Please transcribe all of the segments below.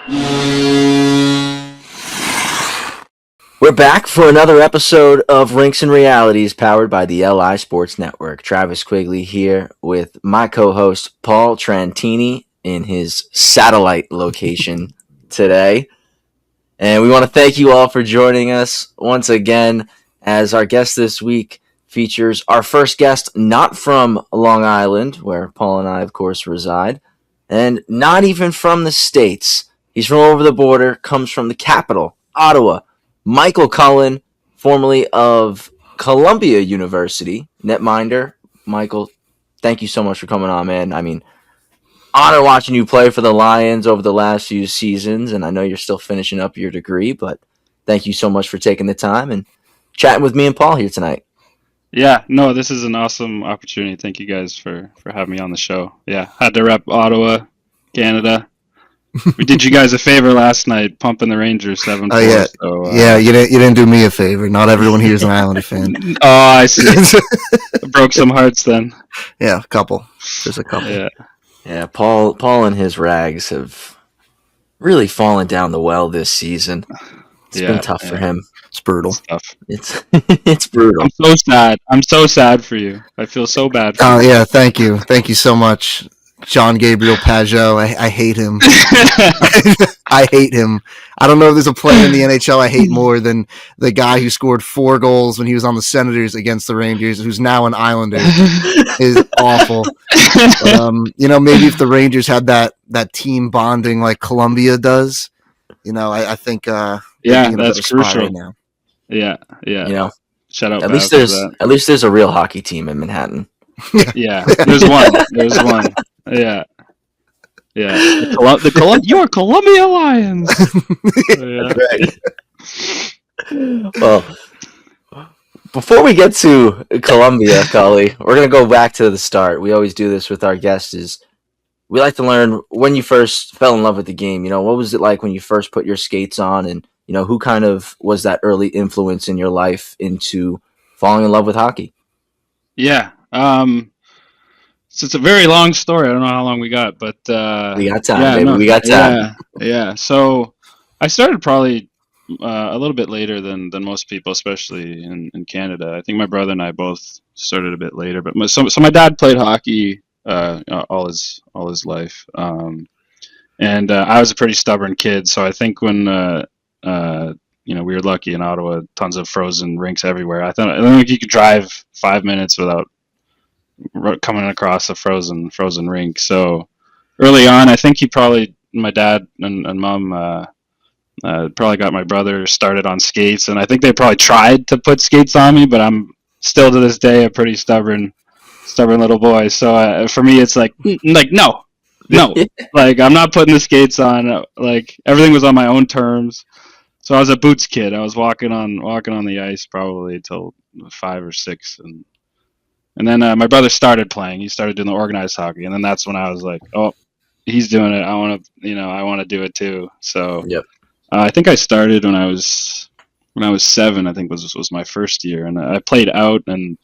We're back for another episode of Rinks and Realities powered by the LI Sports Network. Travis Quigley here with my co-host Paul Trantini in his satellite location today. And we want to thank you all for joining us once again, as our guest this week features our first guest not from Long Island, where Paul and I, of course, reside, and not even from the States. He's from over the border, comes from the capital, Ottawa. Michael Cullen, formerly of Columbia University, netminder. Michael, thank you so much for coming on, man. I mean, honor watching you play for the Lions over the last few seasons, and I know you're still finishing up your degree, but thank you so much for taking the time and chatting with me and Paul here tonight. Yeah, no, this is an awesome opportunity. Thank you guys for having me on the show. Yeah, had to rep Ottawa, Canada. We did you guys a favor last night, pumping the Rangers 7-4. Oh yeah, so, yeah. You didn't do me a favor. Not everyone here is an Islander fan. Oh, I see. Broke some hearts then. Yeah, a couple. Just a couple. Yeah. Paul and his rags have really fallen down the well this season. It's been tough for him. It's brutal. It's brutal. I'm so sad. I'm so sad for you. I feel so bad for you. Oh yeah, thank you so much, John Gabriel Pajot. I hate him. I hate him. I don't know if there's a player in the NHL I hate more than the guy who scored 4 goals when he was on the Senators against the Rangers, who's now an Islander. Is awful. Maybe if the Rangers had that team bonding like Columbia does, I think that's crucial right now. Yeah. Shout out. At least there's a real hockey team in Manhattan. Yeah. There's one. Yeah. You're Columbia Lions. Right. Well, before we get to Columbia, Cully, we're going to go back to the start. We always do this with our guests. Is we like to learn when you first fell in love with the game. What was it like when you first put your skates on, and who kind of was that early influence in your life into falling in love with hockey? Yeah. So it's a very long story. I don't know how long we got, but we got time. We got time. Yeah. So I started probably a little bit later than most people, especially in Canada. I think my brother and I both started a bit later. But so my dad played hockey all his life, and I was a pretty stubborn kid. So I think when we were lucky in Ottawa, tons of frozen rinks everywhere. I don't think you could drive 5 minutes without coming across a frozen rink. So early on, I think my dad and mom probably got my brother started on skates, and I think they probably tried to put skates on me, but I'm still to this day a pretty stubborn little boy. So for me, it's like no, like I'm not putting the skates on. Like everything was on my own terms. So I was a boots kid. I was walking on the ice probably till 5 or 6, and then my brother started playing. He started doing the organized hockey, and then that's when I was like, "Oh, he's doing it. I want to do it too." So yep. I think I started when I was 7. I think was my first year, and I played out. And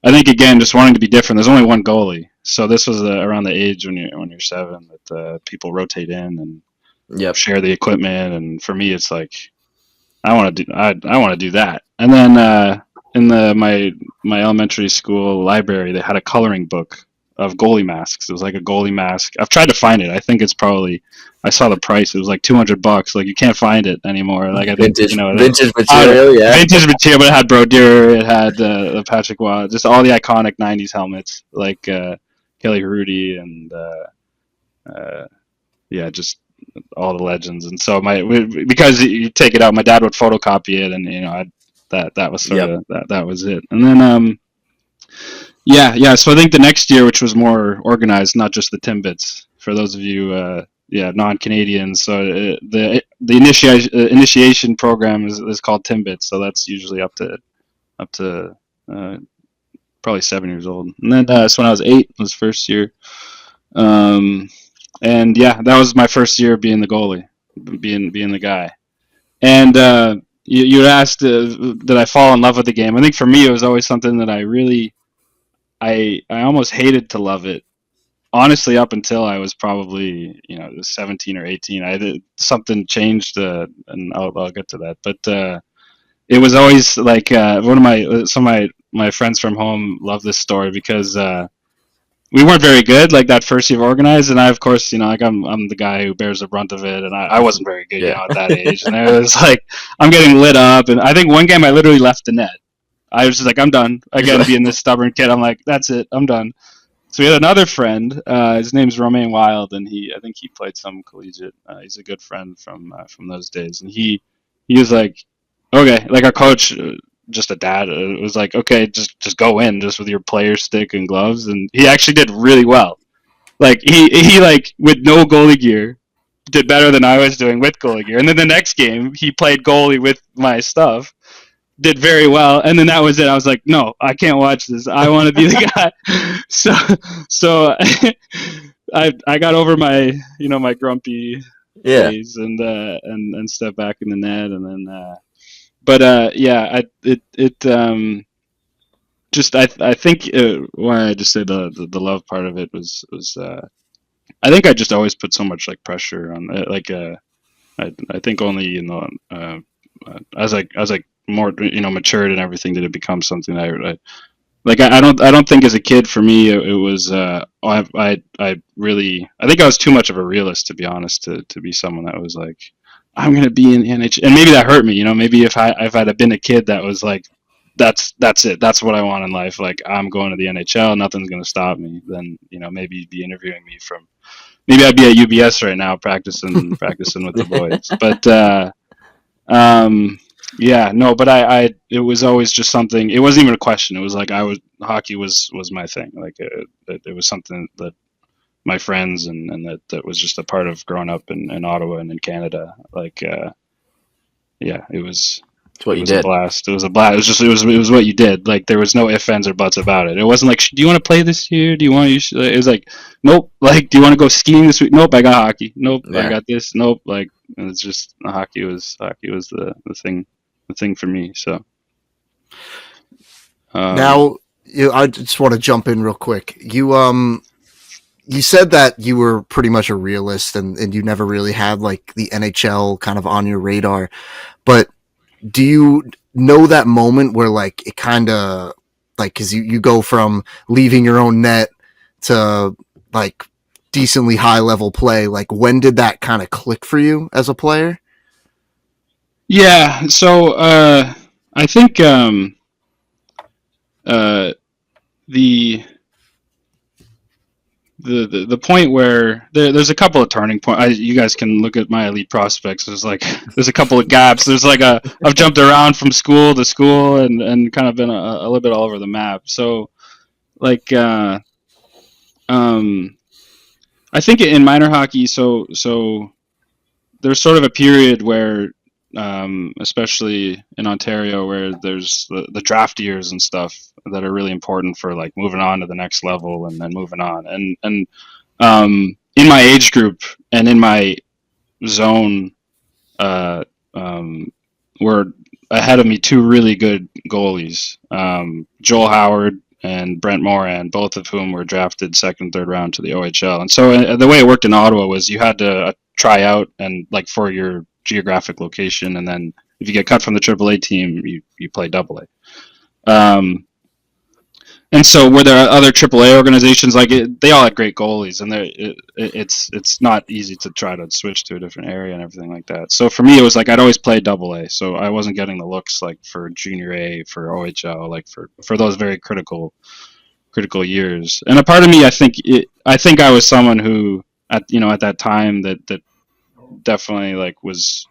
I think again, just wanting to be different. There's only one goalie, so this was around the age when you're 7 that people rotate in and share the equipment. And for me, it's like I want to do that. And then in my elementary school library, they had a coloring book of goalie masks. It was like a goalie mask. I've tried to find it. I think it's probably, I saw the price. It was like $200. Like you can't find it anymore. Like I think vintage material, vintage material. But it had Brodeur, it had the Patrick Waugh, just all the iconic '90s helmets, like Kelly Hrudey and just all the legends. And so because you take it out, my dad would photocopy it, and that was sort of that was it. And then so I think the next year, which was more organized, not just the Timbits, for those of you non-Canadians, so the initiation program is called Timbits, so that's usually up to probably 7 years old. And then so when I was 8 was first year, and that was my first year being the goalie, being the guy. And you asked, did I fall in love with the game? I think for me, it was always something that I almost hated to love it, honestly, up until I was probably 17 or 18, something changed, and I'll get to that. But it was always like one of my friends from home love this story because we weren't very good like that first year of organized, and I of course like I'm the guy who bears the brunt of it, and I wasn't very good at that age, and it was like I'm getting lit up, and I think one game I literally left the net. I was just like, I'm done again being this stubborn kid. I'm like, that's it, I'm done. So we had another friend. His name's Romain Wild, and I think he played some collegiate. He's a good friend from those days, and he was like, okay, like our coach, just a dad, was like, okay, just go in, just with your player stick and gloves, and he actually did really well. Like he like with no goalie gear, did better than I was doing with goalie gear, and then the next game he played goalie with my stuff. Did very well, and then that was it. I was like, no, I can't watch this. I want to be the guy. So I got over my my grumpy phase and stepped back in the net, and then I think why I just say the love part of it was I think I just always put so much like pressure on I think only as I more matured and everything did it become something I don't think as a kid for me it was I really I think I was too much of a realist, to be honest, to be someone that was like, I'm gonna be in the NHL, and maybe that hurt me. Maybe if I'd been a kid that was like, that's it, that's what I want in life. Like, I'm going to the NHL, nothing's gonna stop me. Then maybe you'd be interviewing me from. Maybe I'd be at UBS right now practicing with the boys. But yeah, no, but I it was always just something. It wasn't even a question. It was like hockey was my thing. Like it was something that my friends and that was just a part of growing up in Ottawa and in Canada. Like yeah, it was. It's what it you was did. a blast. It was a blast. It was what you did. Like, there was no ifs, ands, or buts about it. It wasn't like, do you want to play this year? Do you want to? It was like, nope. Like, do you want to go skiing this week? Nope. I got hockey. Nope. I got this. Nope. Like, it's just hockey was the thing for me. So now I just want to jump in real quick. You said that you were pretty much a realist and you never really had like the NHL kind of on your radar, but do you know that moment where like it kind of like, cause you go from leaving your own net to like decently high level play. Like, when did that kind of click for you as a player? Yeah. So, I think, the point where there's a couple of turning points. You guys can look at my elite prospects. There's a couple of gaps. There's like I've jumped around from school to school and kind of been a little bit all over the map. So like I think in minor hockey, so there's sort of a period where especially in Ontario, where there's the draft years and stuff that are really important for like moving on to the next level and then moving on. And in my age group and in my zone, were ahead of me two really good goalies, Joel Howard and Brent Moran, both of whom were drafted second, third round to the OHL. And so the way it worked in Ottawa was you had to try out and like for your geographic location, and then if you get cut from the AAA team, you play AA. And so were there other AAA organizations like it? They all had great goalies, and it's not easy to try to switch to a different area and everything like that. So for me, it was like I'd always played AA, so I wasn't getting the looks like for Junior A, for OHL, like for those very critical years. And a part of me, I think I was someone who at that time that definitely like was.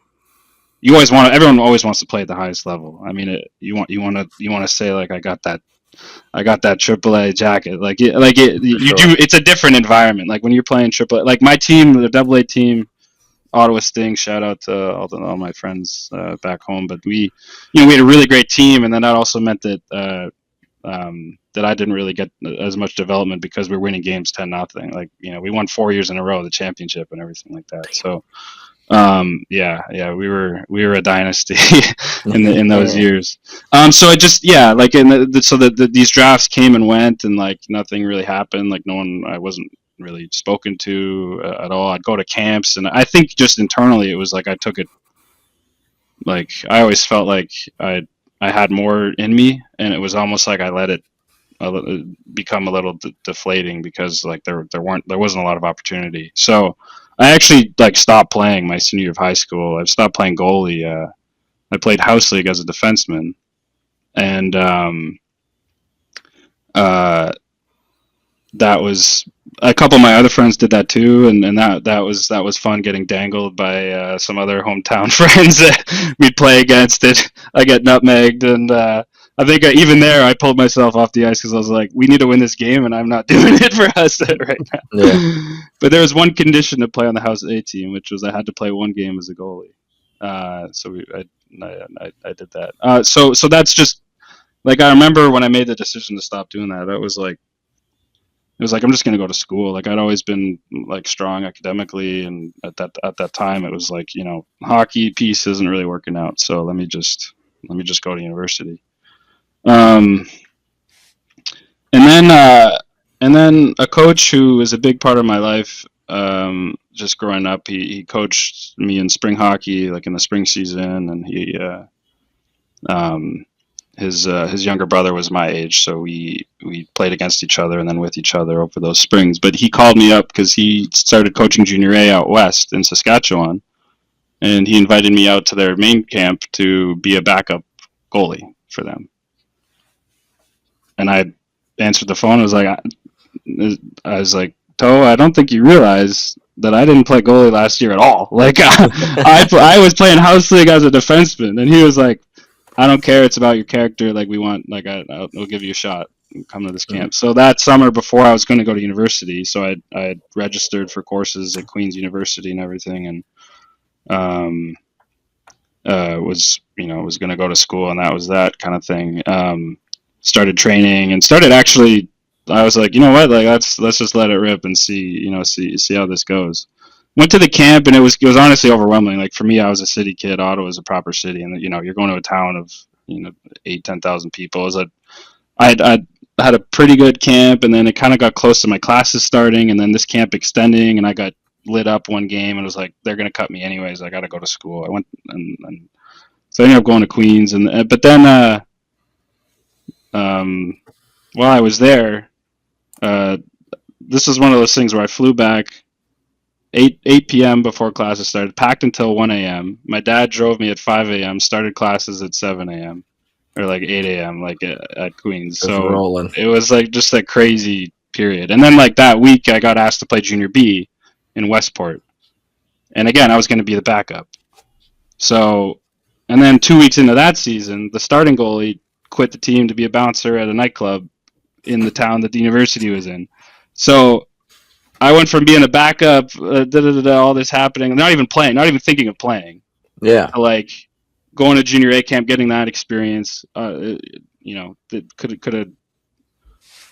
Everyone always wants to play at the highest level. I mean, you want to say like I got that AAA jacket. You do. It's a different environment. Like when you're playing AAA. Like my team, the AA team, Ottawa Sting. Shout out to all my friends back home. But we had a really great team, and then that also meant that that I didn't really get as much development because we're winning games 10-0. Like we won 4 years in a row the championship and everything like that. So. We were a dynasty in those years. So I just like these drafts came and went and like nothing really happened. Like I wasn't really spoken to at all. I'd go to camps, and I think just internally it was like I took it. Like I always felt like I had more in me, and it was almost like I let it become a little deflating because like there wasn't a lot of opportunity. So I actually like stopped playing my senior year of high school. I stopped playing goalie. I played house league as a defenseman, and that was a couple of my other friends did that too, and that was fun getting dangled by some other hometown friends that we'd play against. It I get nutmegged, and I think even there I pulled myself off the ice because I was like, we need to win this game, and I'm not doing it for us right now. Yeah. But there was one condition to play on the House A team, which was I had to play one game as a goalie. So I did that. So that's just like I remember when I made the decision to stop doing that. It was like I'm just gonna go to school. Like I'd always been like strong academically, and at that time it was like, you know, hockey piece isn't really working out. So let me just go to university. And then a coach who was a big part of my life, just growing up, he coached me in spring hockey, like in the spring season, and his younger brother was my age, so we played against each other and then with each other over those springs. But he called me up because he started coaching junior A out west in Saskatchewan, and he invited me out to their main camp to be a backup goalie for them. And I answered the phone. I was like, Toe, I don't think you realize that I didn't play goalie last year at all. Like I was playing house league as a defenseman, and he was like, I don't care. It's about your character. Like we want, like I'll give you a shot. Come to this camp. So that summer before I was going to go to university, so I had registered for courses at Queen's University and everything, and was going to go to school, and that was that kind of thing. Started training and started actually. I was like, you know what, like let's just let it rip and see how this goes. Went to the camp, and it was honestly overwhelming. Like for me, I was a city kid. Ottawa is a proper city, and you're going to a town of 8,000-10,000 people. It was I had a pretty good camp, and then it kind of got close to my classes starting, and then this camp extending, and I got lit up one game, and it was like they're gonna cut me anyways. I got to go to school. I went and so I ended up going to Queens, and but then while I was there, this is one of those things where I flew back 8 p.m. before classes started, packed until 1 a.m. My dad drove me at 5 a.m., started classes at 7 a.m. or like 8 a.m. like at Queens. So rolling. It was like just a crazy period. And then like that week I got asked to play junior B in Westport. And again, I was going to be the backup. So, and then 2 weeks into that season, the starting goalie quit the team to be a bouncer at a nightclub in the town that the university was in. So I went from being a backup, all this happening, not even playing, not even thinking of playing. Yeah. To like going to junior A camp, getting that experience. That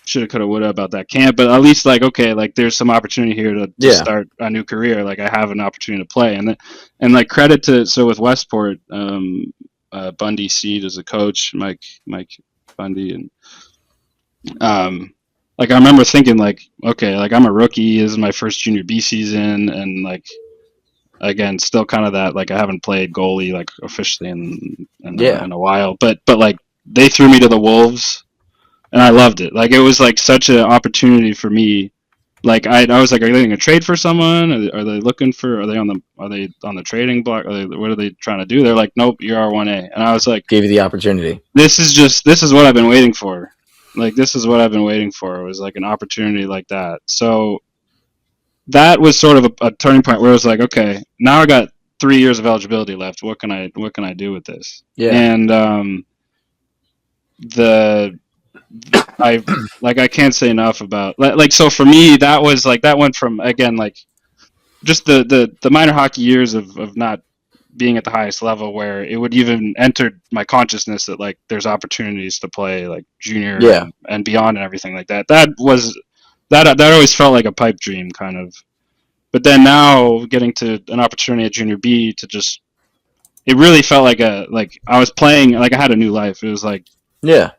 should have, would have about that camp, but at least like, okay, like there's some opportunity here to start a new career. Like I have an opportunity to play, and like credit to, so with Westport, Bundy Seed as a coach, Mike Bundy, and like I remember thinking like, okay, like I'm a rookie, this is my first junior B season, and like again, still kind of that, like I haven't played goalie like officially in a while, but like they threw me to the Wolves, and I loved it. Like it was like such an opportunity for me. Like I was like, are they going to trade for someone? Are they looking for? Are they on the trading block? What are they trying to do? They're like, nope, you're R1A, and I was like, gave you the opportunity. This is what I've been waiting for. Like this is what I've been waiting for. It was like an opportunity like that. So that was sort of a turning point where it was like, okay, now I got 3 years of eligibility left. What can I do with this? Yeah. And I can't say enough about like, so for me that was like, that went from, again, like just the minor hockey years of not being at the highest level, where it would even enter my consciousness that like there's opportunities to play like junior and beyond and everything like that. That always felt like a pipe dream kind of. But then now getting to an opportunity at junior B to just, it really felt like I was playing, like I had a new life. It was like, it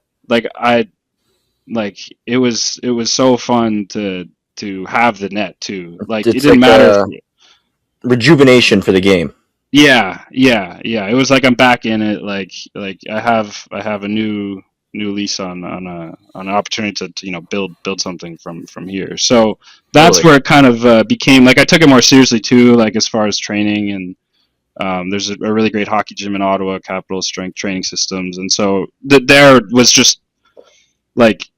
was so fun to to have the net too. Like it It's didn't like matter. a rejuvenation for the game. Yeah. It was like I'm back in it. Like I have a new lease on an opportunity to build something from here. So that's Totally. where it kind of became like I took it more seriously too. Like as far as training, and there's a really great hockey gym in Ottawa, Capital Strength Training Systems, and so there was just like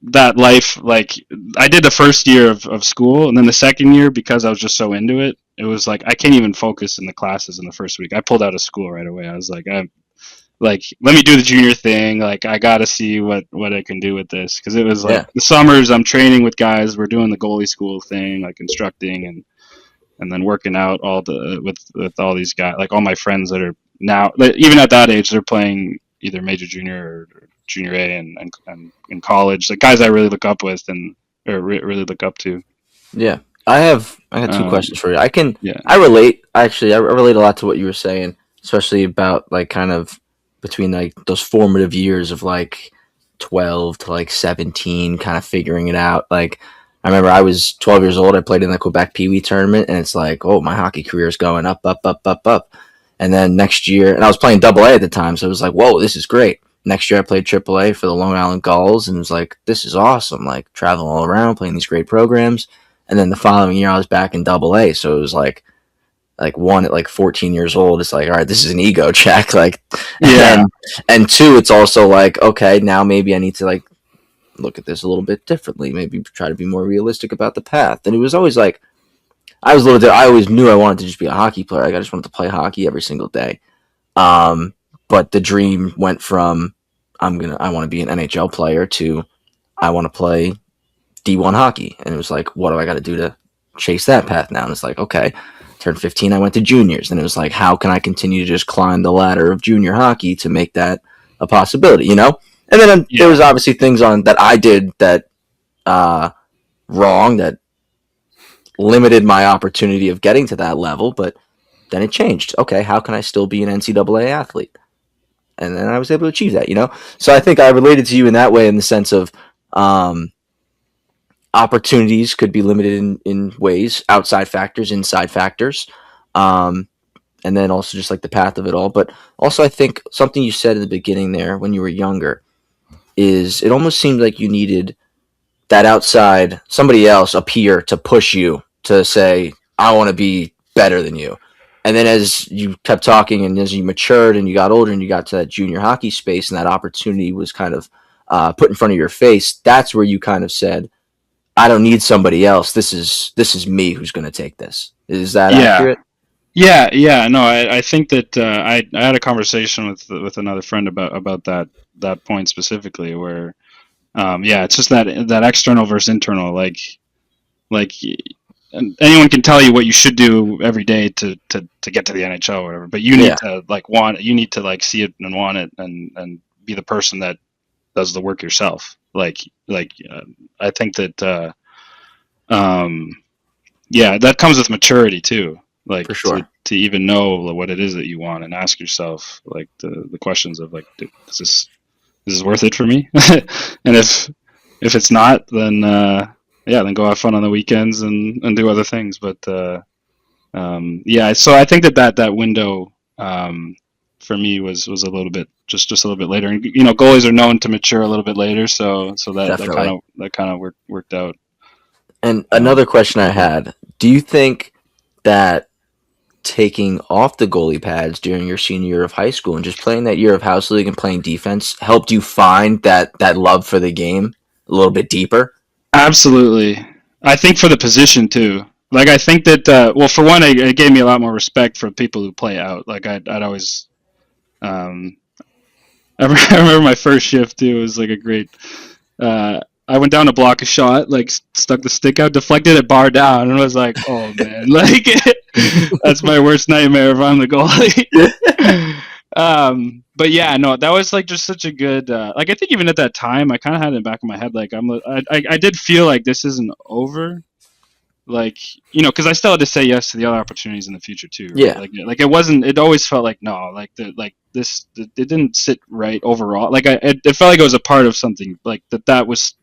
that life. Like I did the first year of school, and then the second year, because I was just so into it, it was like I can't even focus in the classes in the first week. I pulled out of school right away. I was like, I'm like, let me do the junior thing. Like I gotta see what I can do with this, because it was like Yeah. the summers I'm training with guys. We're doing the goalie school thing, like instructing and then working out with all these guys, like all my friends that are now, even at that age, they're playing either major junior or junior A and in college, like guys I really look up with and or really look up to. Yeah. I got two Um, questions for you. yeah, I relate actually. I relate a lot to what you were saying, especially about like kind of between like those formative years of like 12 to like 17, kind of figuring it out. Like I remember I was 12 years old. I played in the Quebec Pee Wee tournament, and it's like, oh, my hockey career is going up, up, up, up, up. And then next year, and I was playing Double A at the time, so it was like, whoa, this is great. Next year, I played Triple A for the Long Island Gulls, and it was like, this is awesome. Like traveling all around, playing these great programs. And then the following year, I was back in Double A, so it was like one at like 14 years old. It's like, all right, this is an ego check. Like, yeah, and two, it's also like, okay, now maybe I need to like look at this a little bit differently. Maybe try to be more realistic about the path. And it was always like, I always knew I wanted to just be a hockey player. Like I just wanted to play hockey every single day. But the dream went from I want to be an NHL player to I want to play D1 hockey. And it was like, what do I got to do to chase that path now? And it's like, okay, turned 15, I went to juniors. And it was like, how can I continue to just climb the ladder of junior hockey to make that a possibility, you know? And then there was obviously things on that I did that wrong, that limited my opportunity of getting to that level, but then it changed. Okay, how can I still be an NCAA athlete? And then I was able to achieve that, you know? So I think I related to you in that way, in the sense of opportunities could be limited in ways, outside factors, inside factors. And then also just like the path of it all. But also I think something you said in the beginning there when you were younger is it almost seemed like you needed that outside, somebody else, a peer, to push you to say, I want to be better than you. And then as you kept talking and as you matured and you got older and you got to that junior hockey space and that opportunity was kind of put in front of your face, that's where you kind of said, I don't need somebody else. This is me who's going to take this. Is that accurate? Yeah. No, I think that I had a conversation with another friend about that point specifically, where it's just that external versus internal. Like anyone can tell you what you should do every day to get to the NHL or whatever, but you need to like you need to like see it and want it and be the person that does the work yourself. I think that that comes with maturity too. Like For sure. to even know what it is that you want and ask yourself like the questions of like, is this worth it for me? And if it's not, then then go have fun on the weekends and do other things. But so I think that window for me was a little bit just a little bit later. And goalies are known to mature a little bit later, so that kind of worked out. And another question I had, do you think that taking off the goalie pads during your senior year of high school and just playing that year of house league and playing defense helped you find that love for the game a little bit deeper? Absolutely. I think for the position too. Like I think that for one, it gave me a lot more respect for people who play out. Like I'd always I remember my first shift too. It was like a great I went down to block a shot, like stuck the stick out, deflected it bar down, and was like, "Oh man, like that's my worst nightmare if I'm the goalie." But yeah, no, that was like just such a good. Like I think even at that time, I kind of had it in the back of my head, like I did feel like this isn't over, like because I still had to say yes to the other opportunities in the future too. Right? Yeah, like it wasn't. It always felt like no, like this. It didn't sit right overall. Like it felt like it was a part of something. Like that was.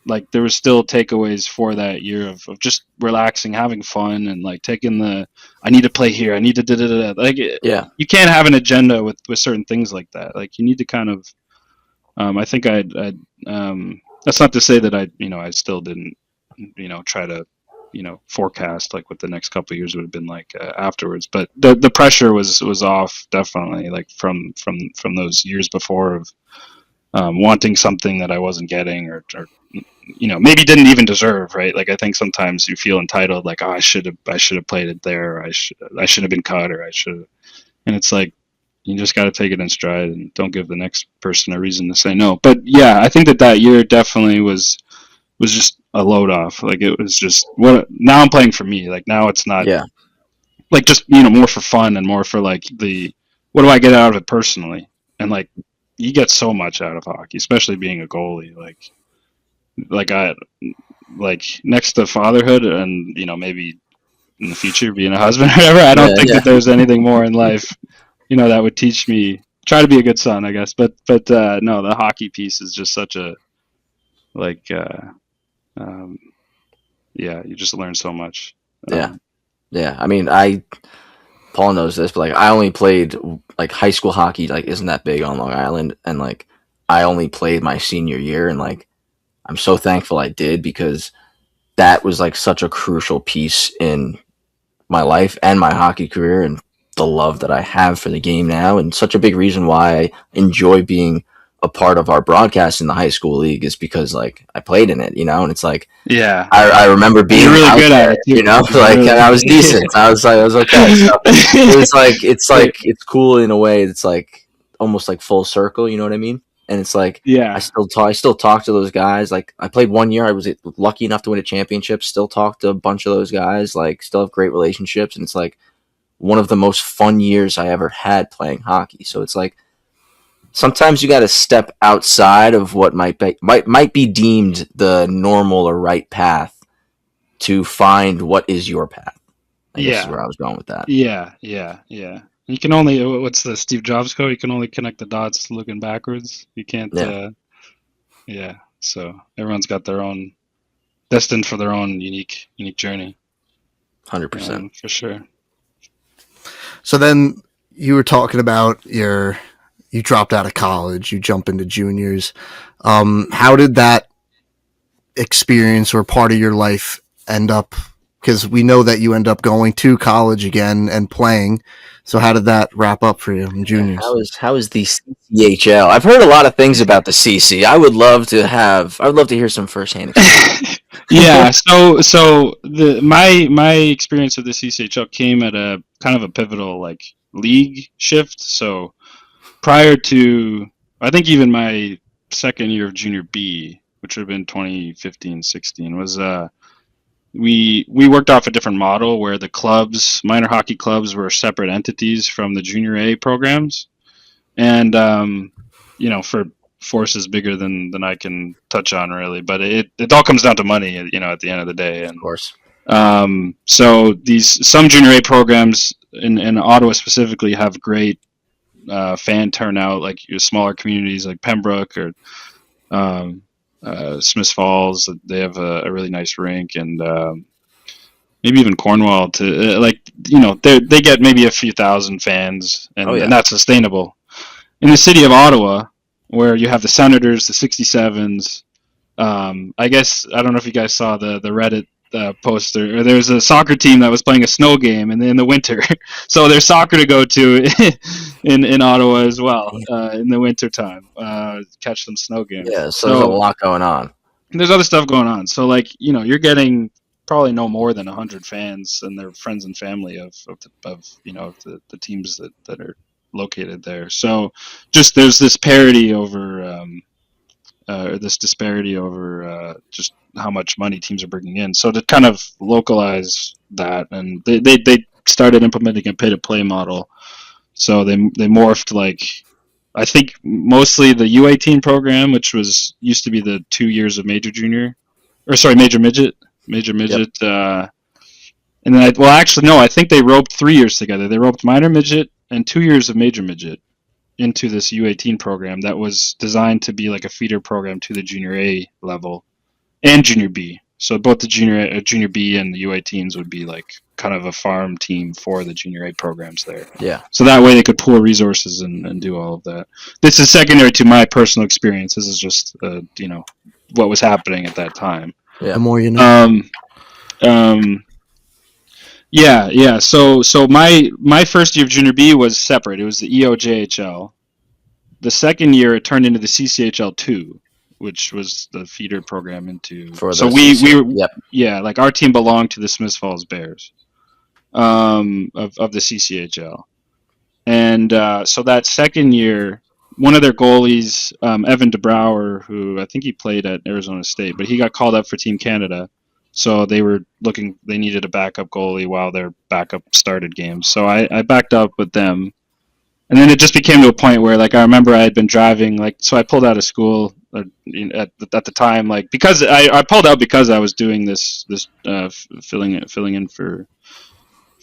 like there was still takeaways for that year of just relaxing, having fun, and like taking I need to play here, I need to like you can't have an agenda with certain things like that. Like you need to kind of I think I that's not to say that I still didn't try to forecast like what the next couple of years would have been like afterwards, but the pressure was off, definitely, like from those years before of wanting something that I wasn't getting, or maybe didn't even deserve, right? Like I think sometimes you feel entitled, like, oh, I should have played it there, or I should have been cut, or I should, and it's like you just got to take it in stride and don't give the next person a reason to say no. But yeah, I think that year definitely was just a load off. Like it was just now I'm playing for me. Like now it's not like just more for fun and more for like what do I get out of it personally, and like you get so much out of hockey, especially being a goalie. Like I like next to fatherhood and maybe in the future being a husband or whatever, I don't think that there's anything more in life that would teach me, try to be a good son, I guess. But no, the hockey piece is just such a like you just learn so much. I mean, Paul knows this, but like I only played like high school hockey, like isn't that big on Long Island, and like I only played my senior year, and like I'm so thankful I did, because that was like such a crucial piece in my life and my hockey career, and the love that I have for the game now, and such a big reason why I enjoy being a part of our broadcast in the high school league is because like I played in it, and it's like I remember being really good there, at it, like really, and I was decent. I was okay. So it's cool in a way. It's like almost like full circle. You know what I mean? And it's like I still talk to those guys. Like I played 1 year. I was lucky enough to win a championship. Still talk to a bunch of those guys. Like still have great relationships. And it's like one of the most fun years I ever had playing hockey. So it's like sometimes you got to step outside of what might be deemed the normal or right path to find what is your path. I guess is where I was going with that. Yeah. You can only, what's the Steve Jobs quote? You can only connect the dots looking backwards. You can't. So everyone's got their own, destined for their own unique journey. 100%. For sure. So then you were talking about you dropped out of college, you jump into juniors. How did that experience or part of your life end up? Because we know that you end up going to college again and playing. So how did that wrap up for you in juniors? How is the CCHL? I've heard a lot of things about the CC. I would love to hear some firsthand experience. Yeah. So my experience with the CCHL came at a kind of a pivotal like league shift. So prior to, I think even my second year of junior B, which would have been 2015-16, was we worked off a different model where the clubs, minor hockey clubs, were separate entities from the junior A programs, and for forces bigger than I can touch on really, but it all comes down to money, at the end of the day. And of course, so some junior A programs in Ottawa specifically have great fan turnout, like your smaller communities like Pembroke or Smiths Falls. They have a really nice rink, and maybe even Cornwall they get maybe a few thousand fans, and that's sustainable. In the city of Ottawa, where you have the Senators, the 67s, I guess, I don't know if you guys saw the Reddit poster, or there's a soccer team that was playing a snow game in the winter. So there's soccer to go to in Ottawa as well in the winter time. Catch some snow games. Yeah, so there's a lot going on. There's other stuff going on. So you're getting probably no more than 100 fans and their friends and family of the teams that are located there. So just there's this parity over this disparity over just how much money teams are bringing in. So to kind of localize that, and they started implementing a pay-to-play model. So they morphed, I think mostly the U18 program, which used to be the 2 years of major midget. Yep. And then I think they roped 3 years together. They roped minor midget and 2 years of major midget into this U18 program that was designed to be like a feeder program to the junior A level. and junior B. So both the junior B and the U18s would be like kind of a farm team for the junior A programs there. Yeah. So that way they could pool resources and do all of that. This is secondary to my personal experience. This is just what was happening at that time. Yeah. The more you know. Yeah. So my first year of junior B was separate. It was the EOJHL. The second year it turned into the CCHL2, which was the feeder program into. So like our team belonged to the Smiths Falls Bears, of the CCHL, and so that second year, one of their goalies, Evan DeBrouwer, who I think he played at Arizona State, but he got called up for Team Canada. So they needed a backup goalie while their backup started games. So I backed up with them. And then it just became to a point where, like, I remember I had been driving, like, so I pulled out of school at the time, like, because I pulled out because I was doing this filling in for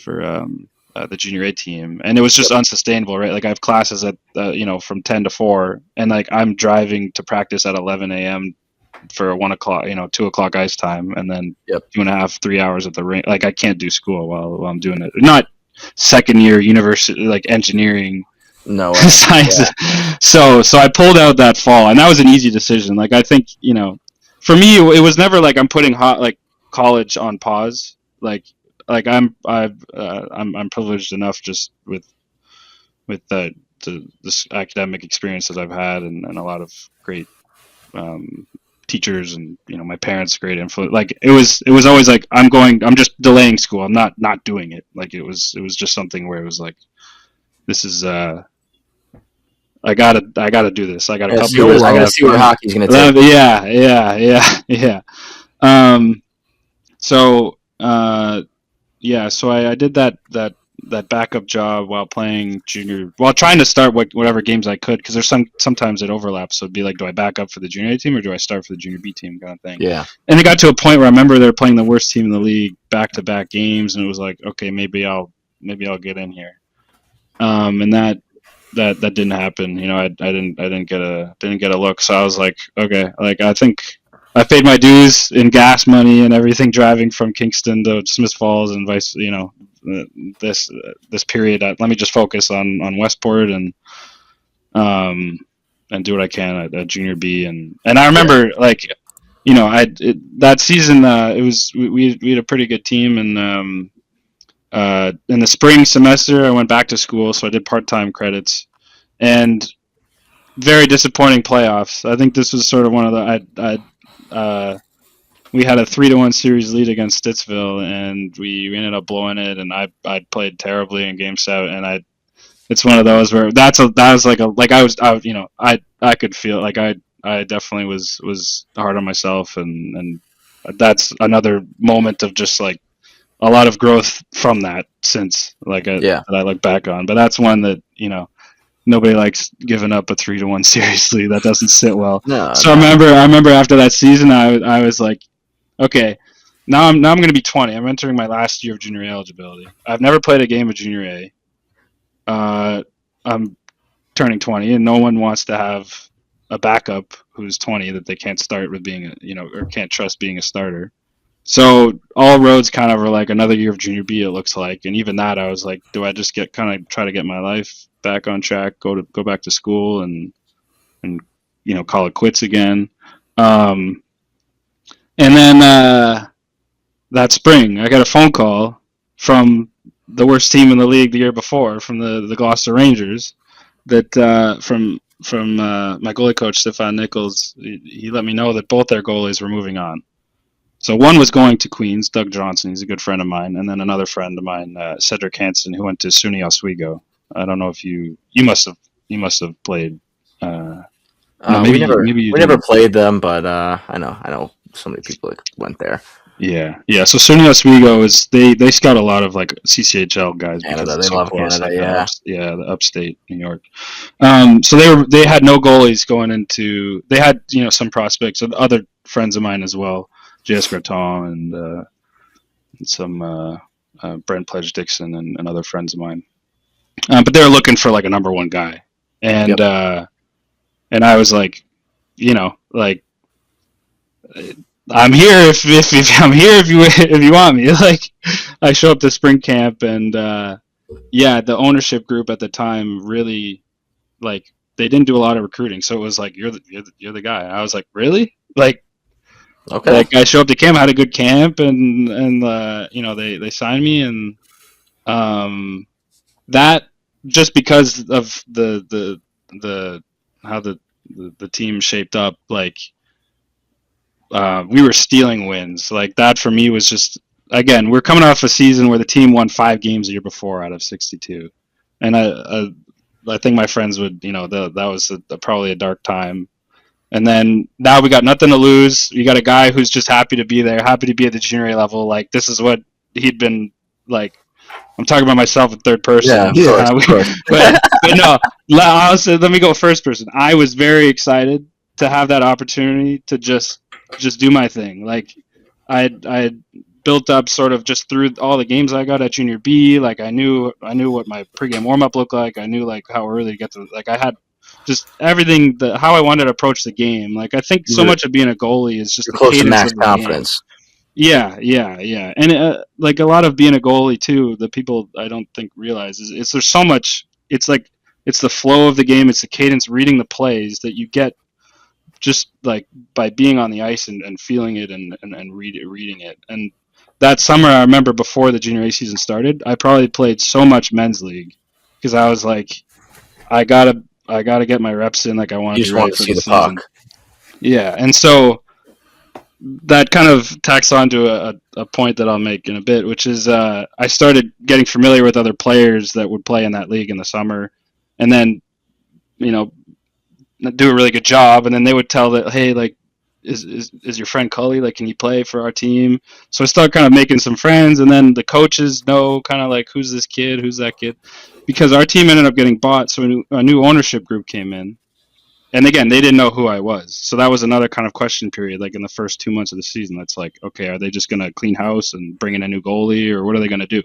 the junior A team, and it was just unsustainable, right? Like, I have classes at from 10 to 4, and like I'm driving to practice at 11 a.m. for 1 o'clock, 2 o'clock ice time, and then 2.5, 3 hours at the rink. Like, I can't do school while I'm doing it. Not second year university, like engineering. No science. Yeah. So I pulled out that fall, and that was an easy decision. Like, I think, for me, it was never like I'm putting college on pause. Like I'm privileged enough just with the academic experiences I've had, and a lot of great teachers, and my parents' great influence. Like, it was always like I'm just delaying school. I'm not doing it. Like, it was just something where it was like, this is I gotta do this. I gotta see where hockey's gonna take. Yeah. So I did that backup job while playing junior, while trying to start whatever games I could, because there's sometimes it overlaps. So it'd be like, do I back up for the junior A team or do I start for the junior B team, kind of thing. Yeah. And it got to a point where I remember they were playing the worst team in the league back-to-back games, and it was like, okay, maybe I'll get in here. And that didn't happen. I didn't get a look. So I was like, okay, like, I think I paid my dues in gas money and everything, driving from Kingston to Smiths Falls and vice. This period. Let me just focus on Westport and do what I can at junior B. And I remember, like, that season, we had a pretty good team, and in the spring semester I went back to school, so I did part-time credits, and very disappointing playoffs. I think this was sort of one of the we had a 3-1 series lead against Stittsville, and we ended up blowing it, and I played terribly in game 7, and it's one of those where I could feel like I definitely was hard on myself, and that's another moment of just like a lot of growth from that since, like, that I look back on. But that's one that, nobody likes giving up a 3-1 seriously. That doesn't sit well. I remember after that season, I was like, okay, now I'm going to be 20. I'm entering my last year of junior A eligibility. I've never played a game of junior A. I'm turning 20, and no one wants to have a backup who's 20 that they can't start with being or can't trust being a starter. So all roads kind of were like another year of junior B, it looks like. And even that, I was like, do I just try to get my life back on track, go back to school and call it quits again. And then that spring, I got a phone call from the worst team in the league the year before, from the Gloucester Rangers, that from my goalie coach, Stefan Nichols. He let me know that both their goalies were moving on. So one was going to Queens, Doug Johnson. He's a good friend of mine, and then another friend of mine, Cedric Hansen, who went to SUNY Oswego. I don't know if you must have played. We never played them, but I know so many people that went there. Yeah. So SUNY Oswego they scout a lot of like CCHL guys. Canada, they love Canada, the upstate New York. So they had no goalies going into. They had some prospects and other friends of mine as well. J.S. Graton and some Brent Pledge Dixon and other friends of mine. But they were looking for like a number one guy. And and I was like, I'm here if I'm here if you want me. Like, I show up to spring camp, and yeah, the ownership group at the time really, like, they didn't do a lot of recruiting, so it was like you're the guy. I was like, really? Okay. Like I show up to camp, had a good camp, and they signed me, and um that, just because of the how the team shaped up, like, we were stealing wins. Like, that for me was just, again, we're coming off a season where the team won 5 games the year before out of 62, and I think my friends would, that was probably a dark time. And then now we got nothing to lose. You got a guy who's just happy to be there, happy to be at the junior A level. Like, this is what he'd been like. I'm talking about myself in third Yeah, person. of course. But no, let me go first person. I was very excited to have that opportunity to just do my thing. Like, I built up sort of just through all the games I got at junior B. Like, I knew what my pregame warm up looked like. I knew, like, how early to get to. Like, I had just everything, how I wanted to approach the game. Like, I think so much of being a goalie is just You're the close to cadence max of the game. confidence. Yeah, and like, a lot of being a goalie too, the people I don't think realize is there's so much. It's like, it's the flow of the game, it's the cadence, reading the plays that you get just, like, by being on the ice and feeling it and reading it. And that summer, I remember, before the junior A season started, I probably played so much men's league because I was like, I gotta get my reps in. Like, I want You to be just ready want to for see the the season. puck. Yeah, and so that kind of tacks on to a point that I'll make in a bit, which is, I started getting familiar with other players that would play in that league in the summer, and then, you know do a really good job, and then they would tell that, hey, like, is your friend Cully, like, can you play for our team? So I start kind of making some friends, and then the coaches know kind of like, who's this kid, who's that kid, because our team ended up getting bought, so a new ownership group came in. And again, they didn't know who I was. So that was another kind of question period, like in the first 2 months of the season. That's like, okay, are they just going to clean house and bring in a new goalie, or what are they going to do?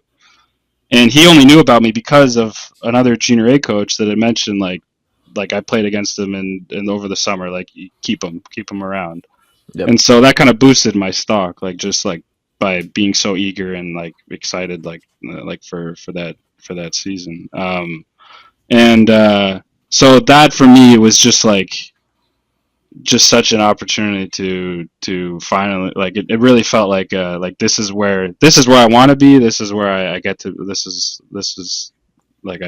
And he only knew about me because of another junior A coach that had mentioned, like I played against him and over the summer, like, keep him around. Yep. And so that kind of boosted my stock, like, just like by being so eager and, like, excited, like for that season. And so that for me was just like, just such an opportunity to finally, like, it really felt like this is where I want to be. This is where I get to. This is like,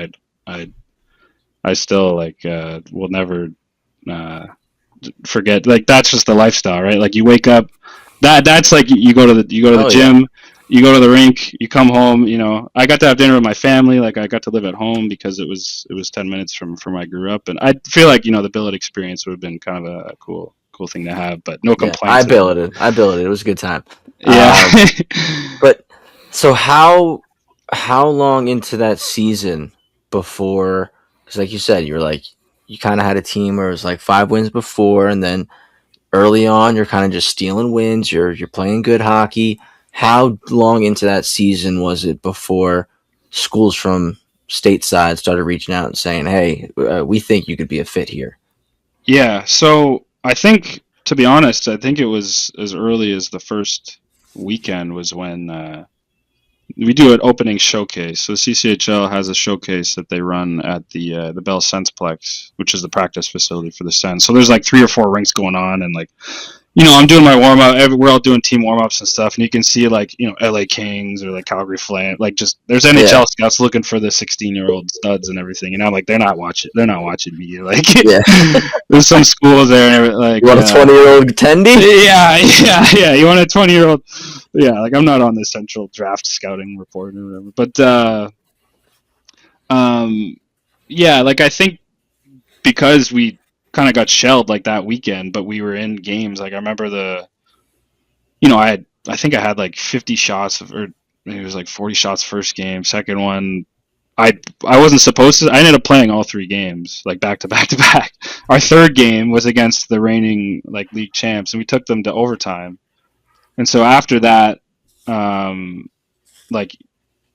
I still, like, will never uh, forget. Like, that's just the lifestyle, right? Like, you wake up. That's like, you go to the gym. Yeah. You go to the rink, you come home, I got to have dinner with my family. Like, I got to live at home because it was 10 minutes from where I grew up. And I feel like, the billet experience would have been kind of a cool thing to have, but no complaints. I billeted. It was a good time. Yeah. But so how long into that season before, because like you said, you were like, you kind of had a team where it was like 5 wins before, and then early on, you're kind of just stealing wins. You're playing good hockey. How long into that season was it before schools from stateside started reaching out and saying, "Hey, we think you could be a fit here"? Yeah. So I think, to be honest, I think it was as early as the first weekend was when we do an opening showcase. So the CCHL has a showcase that they run at the Bell Sensplex, which is the practice facility for the Sens. So there's like 3 or 4 rinks going on, and, like, I'm doing my warm up. We're all doing team warm ups and stuff, and you can see, like, LA Kings or like Calgary Flame. Like, just there's NHL scouts looking for the 16-year-old studs and everything. And I'm like, they're not watching me. Like, there's some schools there, and like, you want a 20-year-old Tendy? Yeah. You want a 20-year-old? Yeah, like, I'm not on the central draft scouting report or whatever. But yeah, like, I think because we kind of got shelled, like, that weekend, but we were in games. Like, I remember I think I had like 50 shots, or maybe it was like 40 shots first game. Second one, I wasn't supposed to. I ended up playing all 3 games, like, back to back to back. Our third game was against the reigning, like, league champs, and we took them to overtime. And so after that, like,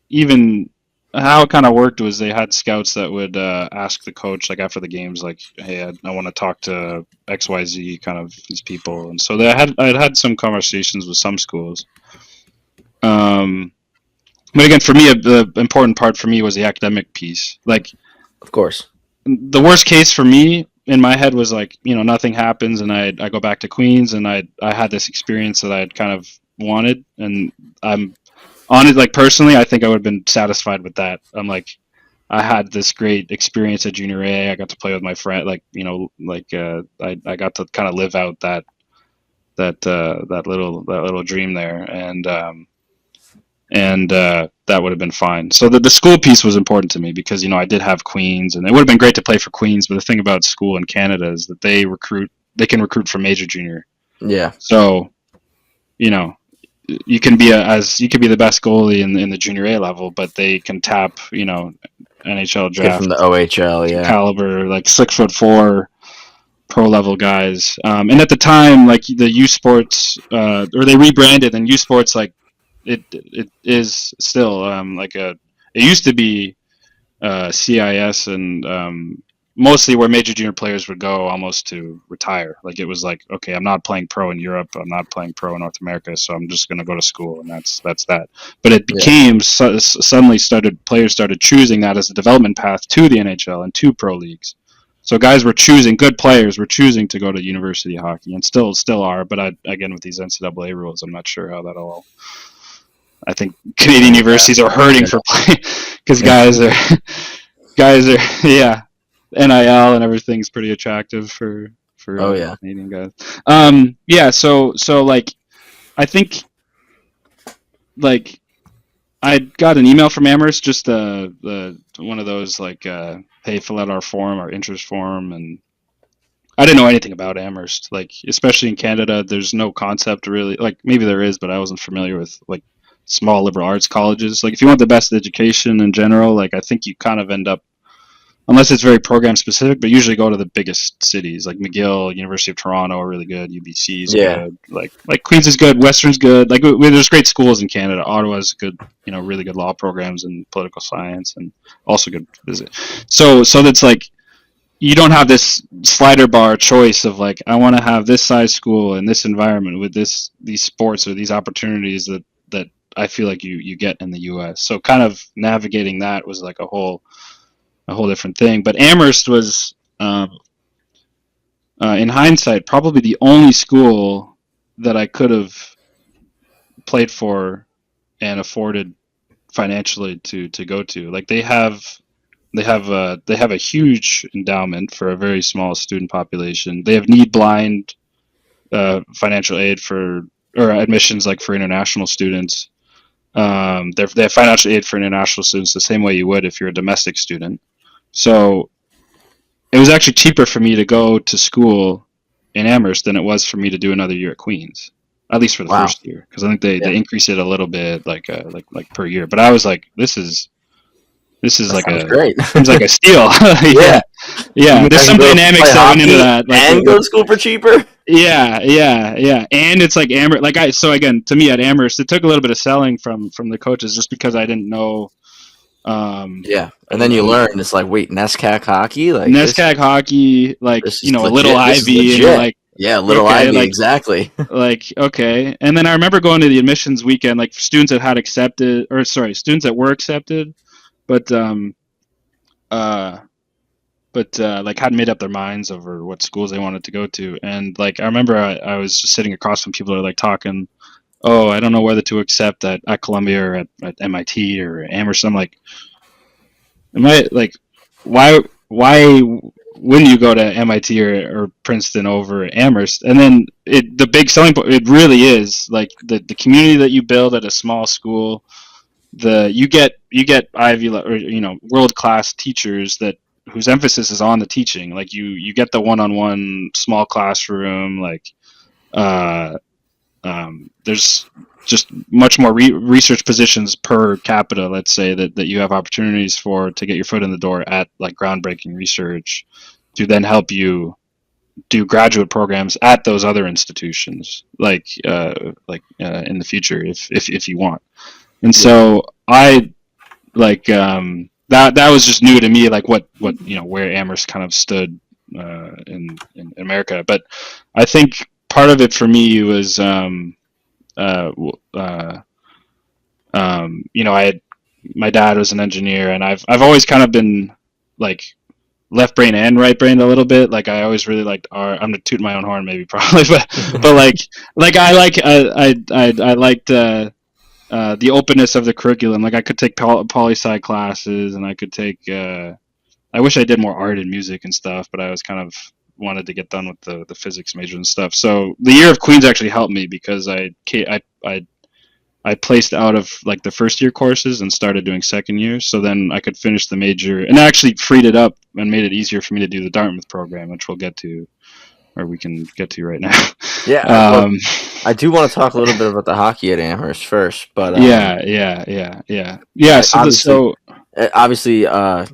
even how it kind of worked was they had scouts that would ask the coach like after the games, like, "Hey, I want to talk to XYZ kind of these people," and so I'd had some conversations with some schools. But again, for me, the important part for me was the academic piece. Like, Of course. the worst case for me in my head was like, nothing happens, and I go back to Queens, and I had this experience that I'd kind of wanted, and I'm on it. Like personally, I think I would have been satisfied with that. I'm like, I had this great experience at junior A. I got to play with my friend, like I got to kind of live out that little dream there, and that would have been fine. So the school piece was important to me because I did have Queens, and it would have been great to play for Queens. But the thing about school in Canada is that they can recruit from major junior. Yeah. So, you can be the best goalie in the junior A level, but they can tap NHL Kid draft from the OHL, yeah. caliber, like 6'4" pro level guys. And at the time, like the U Sports, or they rebranded, and U Sports, like it is still it used to be CIS, and mostly where major junior players would go almost to retire. Like it was like, okay, I'm not playing pro in Europe, I'm not playing pro in North America, so I'm just going to go to school, and that's that. But it became suddenly players started choosing that as a development path to the NHL and to pro leagues. So good players were choosing to go to university hockey, and still are. But again, with these NCAA rules, I'm not sure how that'll all. I think Canadian universities are hurting for play because guys are NIL and everything's pretty attractive for Canadian guys. So like I think like I got an email from Amherst, just the one of those like hey, fill out our interest form, and I didn't know anything about Amherst, like especially in Canada. There's no concept really, like maybe there is, but I wasn't familiar with like small liberal arts colleges. Like if you want the best education in general, like I think you kind of end up, unless it's very program specific, but usually go to the biggest cities like McGill, University of Toronto are really good, UBC is good, like Queens is good, Western's good, like there's great schools in Canada. Ottawa's good, really good law programs and political science, and also good visit. So that's like you don't have this slider bar choice of like, I want to have this size school in this environment with these sports or these opportunities that I feel like you get in the US. So kind of navigating that was like a whole different thing. But Amherst was, in hindsight, probably the only school that I could have played for and afforded financially to go to. Like they have a huge endowment for a very small student population. They have need blind financial aid or admissions, like for international students. They have financial aid for international students the same way you would if you're a domestic student. So it was actually cheaper for me to go to school in Amherst than it was for me to do another year at Queens, at least for the first year, because I think they increase it a little bit, like per year. But I was like, this is great. Seems like a steal. Yeah. There's some dynamics that went into that. Like, and go to school for cheaper. Yeah. And it's like Amherst. Like so again, to me at Amherst, it took a little bit of selling from the coaches just because I didn't know. And then you learn it's like, wait, NESCAC hockey, like NESCAC hockey, like a little Ivy, and like little Ivy, like, exactly. Like okay, and then I remember going to the admissions weekend, like students that were accepted, but like hadn't made up their minds over what schools they wanted to go to, and like I remember I was just sitting across from people that were like talking. Oh, I don't know whether to accept at Columbia or at MIT or Amherst. I'm like, why wouldn't you go to MIT or Princeton over Amherst? And then the big selling point, it really is like the community that you build at a small school. You get Ivy or world class teachers whose emphasis is on the teaching. Like you get the one-on-one small classroom, like there's just much more research positions per capita, let's say, that you have opportunities to get your foot in the door at like groundbreaking research to then help you do graduate programs at those other institutions, like in the future if you want. And so I that was just new to me, like what where Amherst kind of stood in America. But I think part of it for me was I had my dad was an engineer, and I've always kind of been like left brain and right brain a little bit. Like I always really liked art. I'm gonna toot my own horn, maybe probably, but I liked the openness of the curriculum. Like I could take poli-sci classes, and I could take. I wish I did more art and music and stuff, but I was kind of wanted to get done with the physics major and stuff. So the year of Queens actually helped me because I placed out of like the first year courses and started doing second year. So then I could finish the major, and actually freed it up and made it easier for me to do the Dartmouth program, which we'll get to, or we can get to right now. Yeah. I do want to talk a little bit about the hockey at Amherst first, but yeah. Obviously, I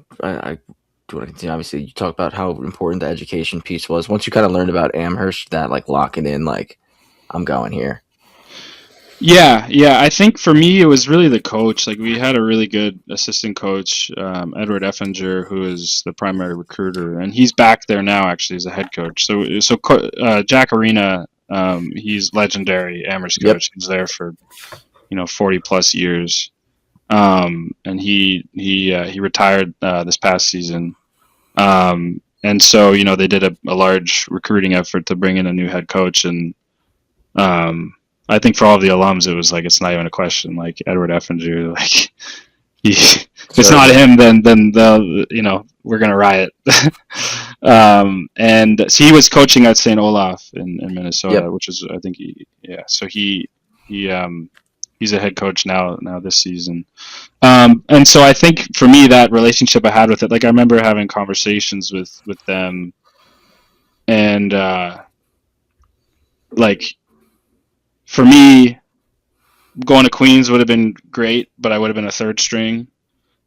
do want to continue. Obviously, you talk about how important the education piece was. Once you kind of learned about Amherst, that like locking in, like I'm going here. Yeah. I think for me, it was really the coach. Like we had a really good assistant coach, Edward Effinger, who is the primary recruiter, and he's back there now actually as a head coach. So Jack Arena, he's legendary Amherst coach. Yep. He's there for 40 plus years, and he retired this past season. And so they did a large recruiting effort to bring in a new head coach, and I think for all of the alums, it was like it's not even a question. Like Edward Effinger, like if it's not him, then they'll we're gonna riot. And so he was coaching at St. Olaf in Minnesota, which is I think so he's a head coach now this season. And so I think for me that relationship I had with it, like I remember having conversations with them, and like. For me, going to Queens would have been great, but I would have been a third string.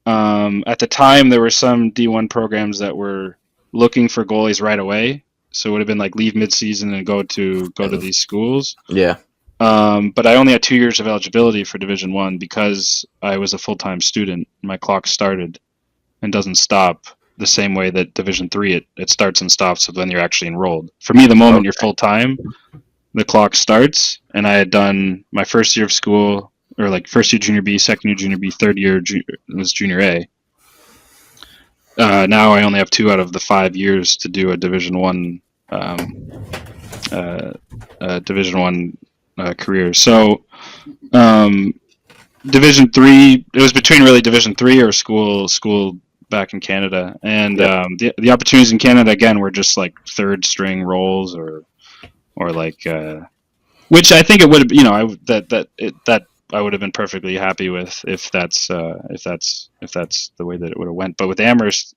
At the time, there were some D1 programs that were looking for goalies right away, so it would have been like leave mid-season and go to these schools. Yeah. But I only had 2 years of eligibility for Division I because I was a full-time student. My clock started and doesn't stop the same way that Division III it starts and stops when you're actually enrolled. For me, the moment you're full-time, the clock starts, and I had done my first year of school, or like first year junior B, second year junior B, third year was junior A. Now I only have 2 out of the 5 years to do a Division I career. So Division III, it was between really Division III or school back in Canada, and the opportunities in Canada again were just like third string roles or like, which I think it would have, that I would have been perfectly happy with if that's the way that it would have went. But with Amherst,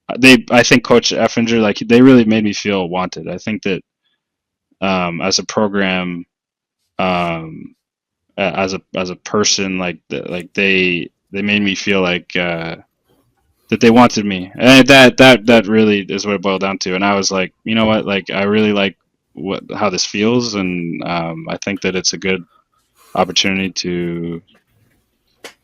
I think Coach Effinger, like they really made me feel wanted. I think that as a program, as a person, like they made me feel like that they wanted me, and that really is what it boiled down to. And I was like, you know what, like I really like how this feels, and I think that it's a good opportunity to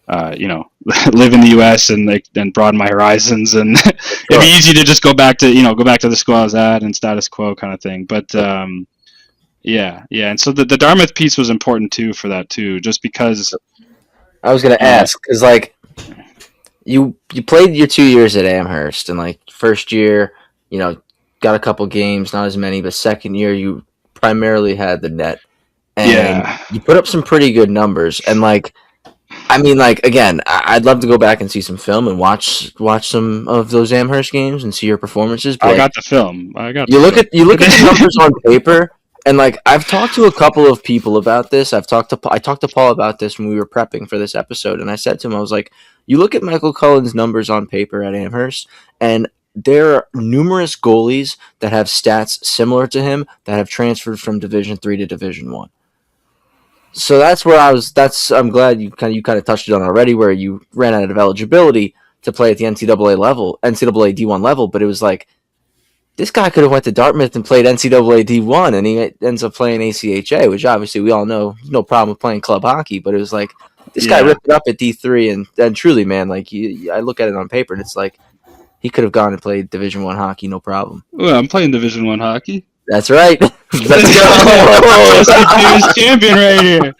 live in the U.S. and broaden my horizons, and it'd be easy to just go back to the school I was at and status quo kind of thing. But and so the Dartmouth piece was important too for that too, just because I was gonna ask, because like you played your 2 years at Amherst, and like first year got a couple games, not as many, but second year you primarily had the net, and you put up some pretty good numbers. And like, I mean, like again, I'd love to go back and see some film and watch some of those Amherst games and see your performances. But I got the film. You look at the numbers on paper, and like I've talked to a couple of people about this. I talked to Paul about this when we were prepping for this episode, and I said to him, I was like, you look at Michael Cullen's numbers on paper at Amherst, and there are numerous goalies that have stats similar to him that have transferred from Division III to Division I. So that's where I'm glad you kind of touched it on already, where you ran out of eligibility to play at the NCAA D1 level, but it was like this guy could have went to Dartmouth and played NCAA D1, and he ends up playing ACHA, which obviously we all know no problem with playing club hockey, but it was like This guy ripped it up at D3, and truly, man, like I look at it on paper, and it's like he could have gone and played Division I hockey, no problem. Well, I'm playing Division I hockey. That's right. Let's go. Champion right here.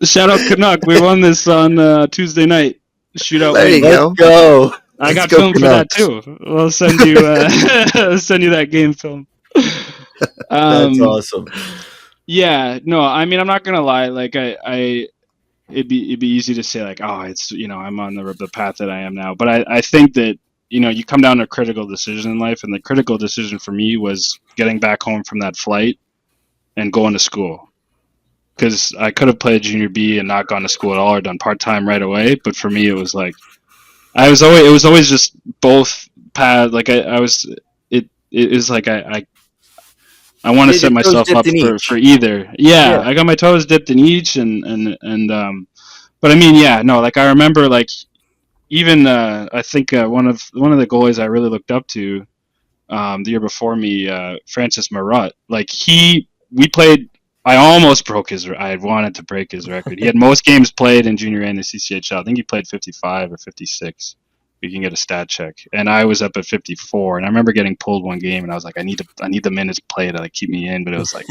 Shout out Canuck. We won this on Tuesday night. Shootout. There you go. Let's go. I got film for that too. We'll send you send you that game film. That's awesome. Yeah, no, I mean, I'm not gonna lie. Like, it'd be easy to say like, oh, it's, you know, I'm on the path that I am now. But I think that, you know, you come down to a critical decision in life, and the critical decision for me was getting back home from that flight and going to school. Because I could have played junior B and not gone to school at all or done part time right away. But for me, it was like it was always just both paths. Like it was like I want to set myself up for either. Yeah, I got my toes dipped in each, and but I mean, yeah, no, like I remember, like even I think one of the goalies I really looked up to the year before me, Francis Marotte, like we played. I almost broke his. I had wanted to break his record. He had most games played in junior A in the CCHL. I think he played 55 or 56. We can get a stat check, and I was up at 54. And I remember getting pulled one game, and I was like, I need the minutes played to like keep me in. But it was like,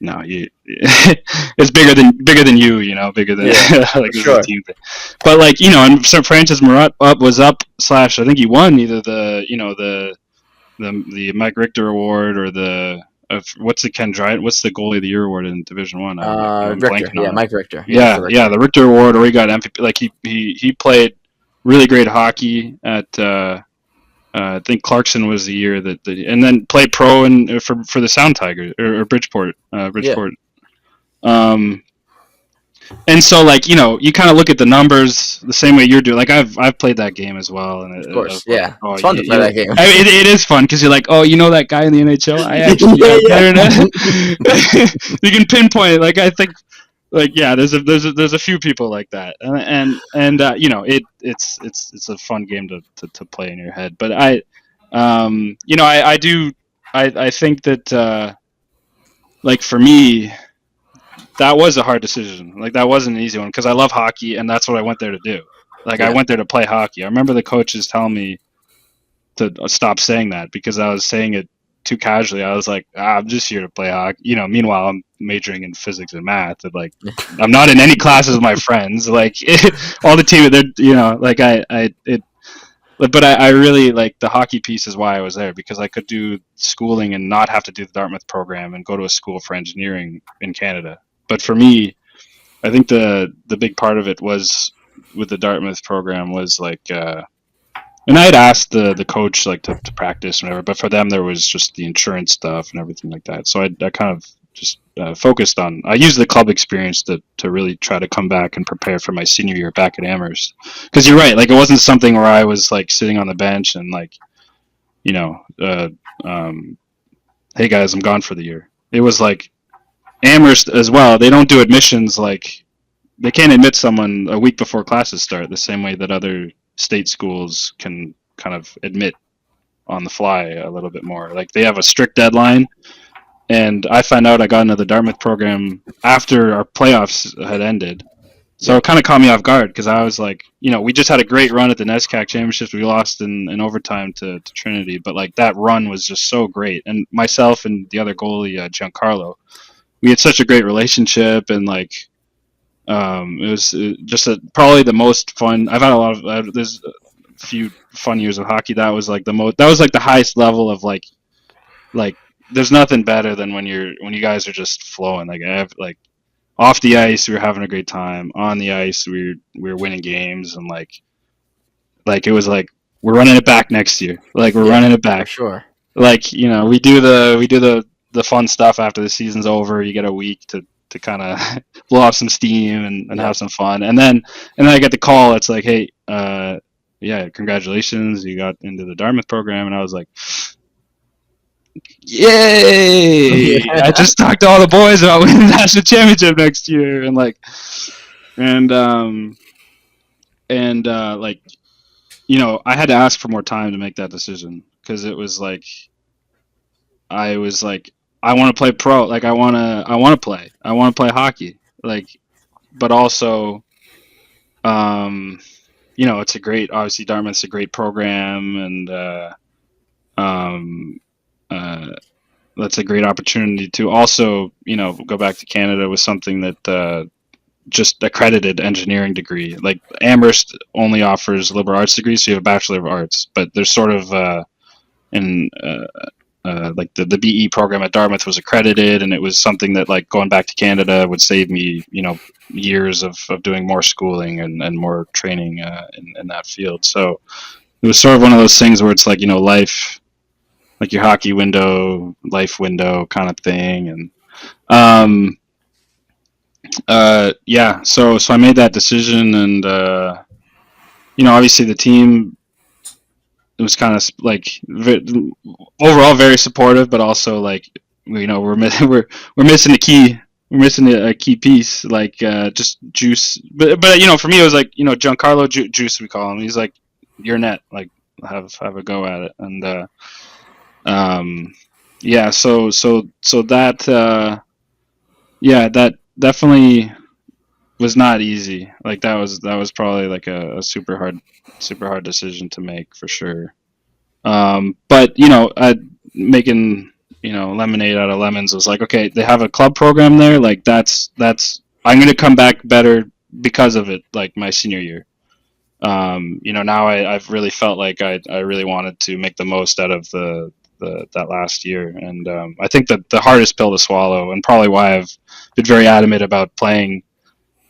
no, it's bigger than you, you know, bigger than like sure. Team thing. But like, you know, and so Francis Marotte was up / I think he won either the Mike Richter Award or the. What's the goalie of the year award in Division I? Richter, Mike Richter. Yeah, the Richter Award, or he got MVP. Like he played really great hockey at I think Clarkson was the year and then played pro and for the Sound Tigers or Bridgeport. And so, like, you know, you kind of look at the numbers the same way you're doing. Like, I've played that game as well, and of course, it's fun to play that game. I mean, it is fun because you're like, oh, you know that guy in the NHL? I actually you can pinpoint it. Like, I think, like, yeah, there's a few people like that, and you know, it's a fun game to play in your head. But I think that like for me, that was a hard decision. Like, that wasn't an easy one because I love hockey, and that's what I went there to do. Like, I went there to play hockey. I remember the coaches telling me to stop saying that because I was saying it too casually. I was like, I'm just here to play hockey. You know, meanwhile, I'm majoring in physics and math. And, like, I'm not in any classes with my friends. Like, all the team, they're, you know, like, but I really, like, the hockey piece is why I was there, because I could do schooling and not have to do the Dartmouth program and go to a school for engineering in Canada. But for me, I think the big part of it was with the Dartmouth program was like, and I had asked the coach like to practice and whatever, but for them there was just the insurance stuff and everything like that. So I kind of just focused on. I used the club experience to really try to come back and prepare for my senior year back at Amherst. Because you're right, like it wasn't something where I was like sitting on the bench and like, you know, hey guys, I'm gone for the year. It was like. Amherst as well, they don't do admissions, like they can't admit someone a week before classes start the same way that other state schools can kind of admit on the fly a little bit more. Like they have a strict deadline, and I found out I got into the Dartmouth program after our playoffs had ended. So it kind of caught me off guard because I was like, you know, we just had a great run at the NESCAC championships. We lost in overtime to Trinity, but like that run was just so great. And myself and the other goalie, Giancarlo, we had such a great relationship, and like it was just probably the most fun. I've had a lot of there's a few fun years of hockey. That was like the highest level of like there's nothing better than when you guys are just flowing. Like I have like off the ice we were having a great time, on the ice we were winning games, and like it was like we're running it back next year. Like we're running it back. Sure. Like, you know, we do the fun stuff after the season's over. You get a week to kind of blow off some steam and have some fun, and then I get the call. It's like, hey, yeah, congratulations, you got into the Dartmouth program. And I was like, yay! I just talked to all the boys about winning the national championship next year, and like, like, you know, I had to ask for more time to make that decision because it was like, I was like, I want to play pro. Like I want to play hockey. Like but also, it's obviously Dartmouth's a great program, and that's a great opportunity to also, go back to Canada with something that just accredited engineering degree. Like Amherst only offers liberal arts degrees, so you have a Bachelor of Arts, but there's sort of like the BE program at Dartmouth was accredited, and it was something that, like, going back to Canada would save me, years of doing more schooling and more training in that field. So it was sort of one of those things where it's like, life, like your hockey window, life window kind of thing. And so I made that decision, and obviously the team, it was kind of like overall very supportive, but also like, we're missing a key piece, like just Juice. But for me it was like, Giancarlo Juice, we call him. He's like, your net, like, have a go at it. And so that that definitely was not easy. Like that was probably like a super hard decision to make, for sure. But making lemonade out of lemons was like, okay, they have a club program there, like that's I'm gonna come back better because of it, like my senior year. Now I've really felt like I really wanted to make the most out of that last year, and I think that the hardest pill to swallow, and probably why I've been very adamant about playing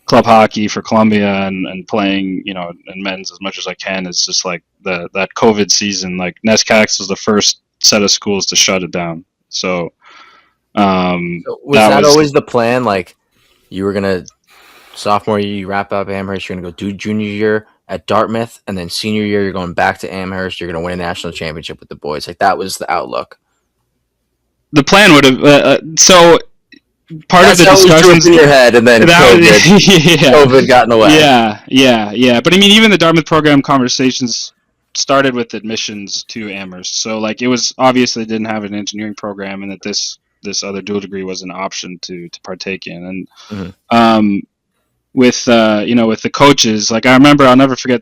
club hockey for Columbia and playing, in men's as much as I can, is just like that COVID season. Like Nescax was the first set of schools to shut it down. So, was that always the plan? Like, you were gonna sophomore year, you wrap up Amherst, you're gonna go do junior year at Dartmouth, and then senior year you're going back to Amherst. You're gonna win a national championship with the boys. Like, that was the outlook. The plan would have. So part of the discussions in your head, and then COVID got in the way. Yeah. But I mean, even the Dartmouth program conversations started with admissions to Amherst. So like, it was obviously didn't have an engineering program, and that this other dual degree was an option to partake in. And with the coaches, like, I remember, I'll never forget.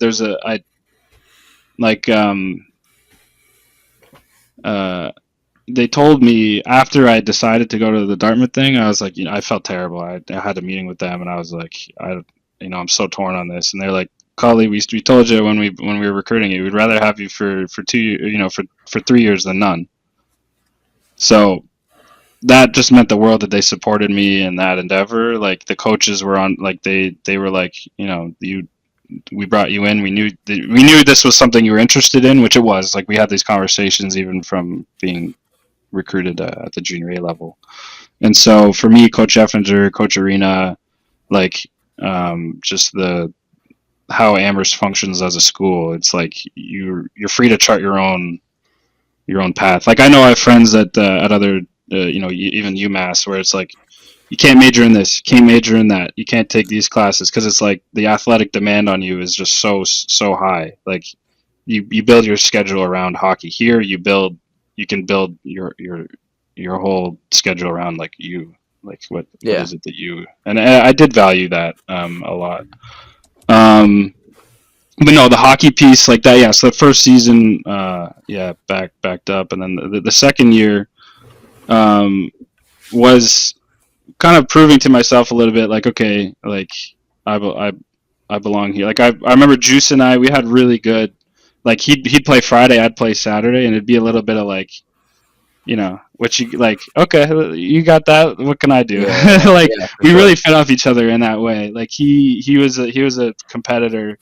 They told me after I decided to go to the Dartmouth thing, I was like, I felt terrible. I had a meeting with them, and I was like, I'm so torn on this. And they're like, Cully, we told you when we were recruiting you, we'd rather have you for 2 for 3 years than none. So that just meant the world that they supported me in that endeavor. Like, the coaches were on, like, they were like, we brought you in. We knew this was something you were interested in, which it was. Like, we had these conversations even from being recruited at the junior A level. And so for me, Coach Effinger, Coach Arena, like, just how Amherst functions as a school, it's like you're free to chart your own path. Like, I know I have friends at other even UMass, where it's like, you can't major in this, you can't major in that, you can't take these classes, because it's like the athletic demand on you is just so high. Like, you build your schedule around hockey. Here you can build your whole schedule around, like, you, like, what is it that you, and I did value that a lot. But no, the hockey piece, like that, so the first season backed up, and then the second year was kind of proving to myself a little bit, like, okay, like, I belong here. Like, I remember Juice and we had really good, like, he'd play Friday, I'd play Saturday, and it'd be a little bit of like, what you like, okay, you got that, what can I do? Like, we really fed off each other in that way. Like, he was a competitor,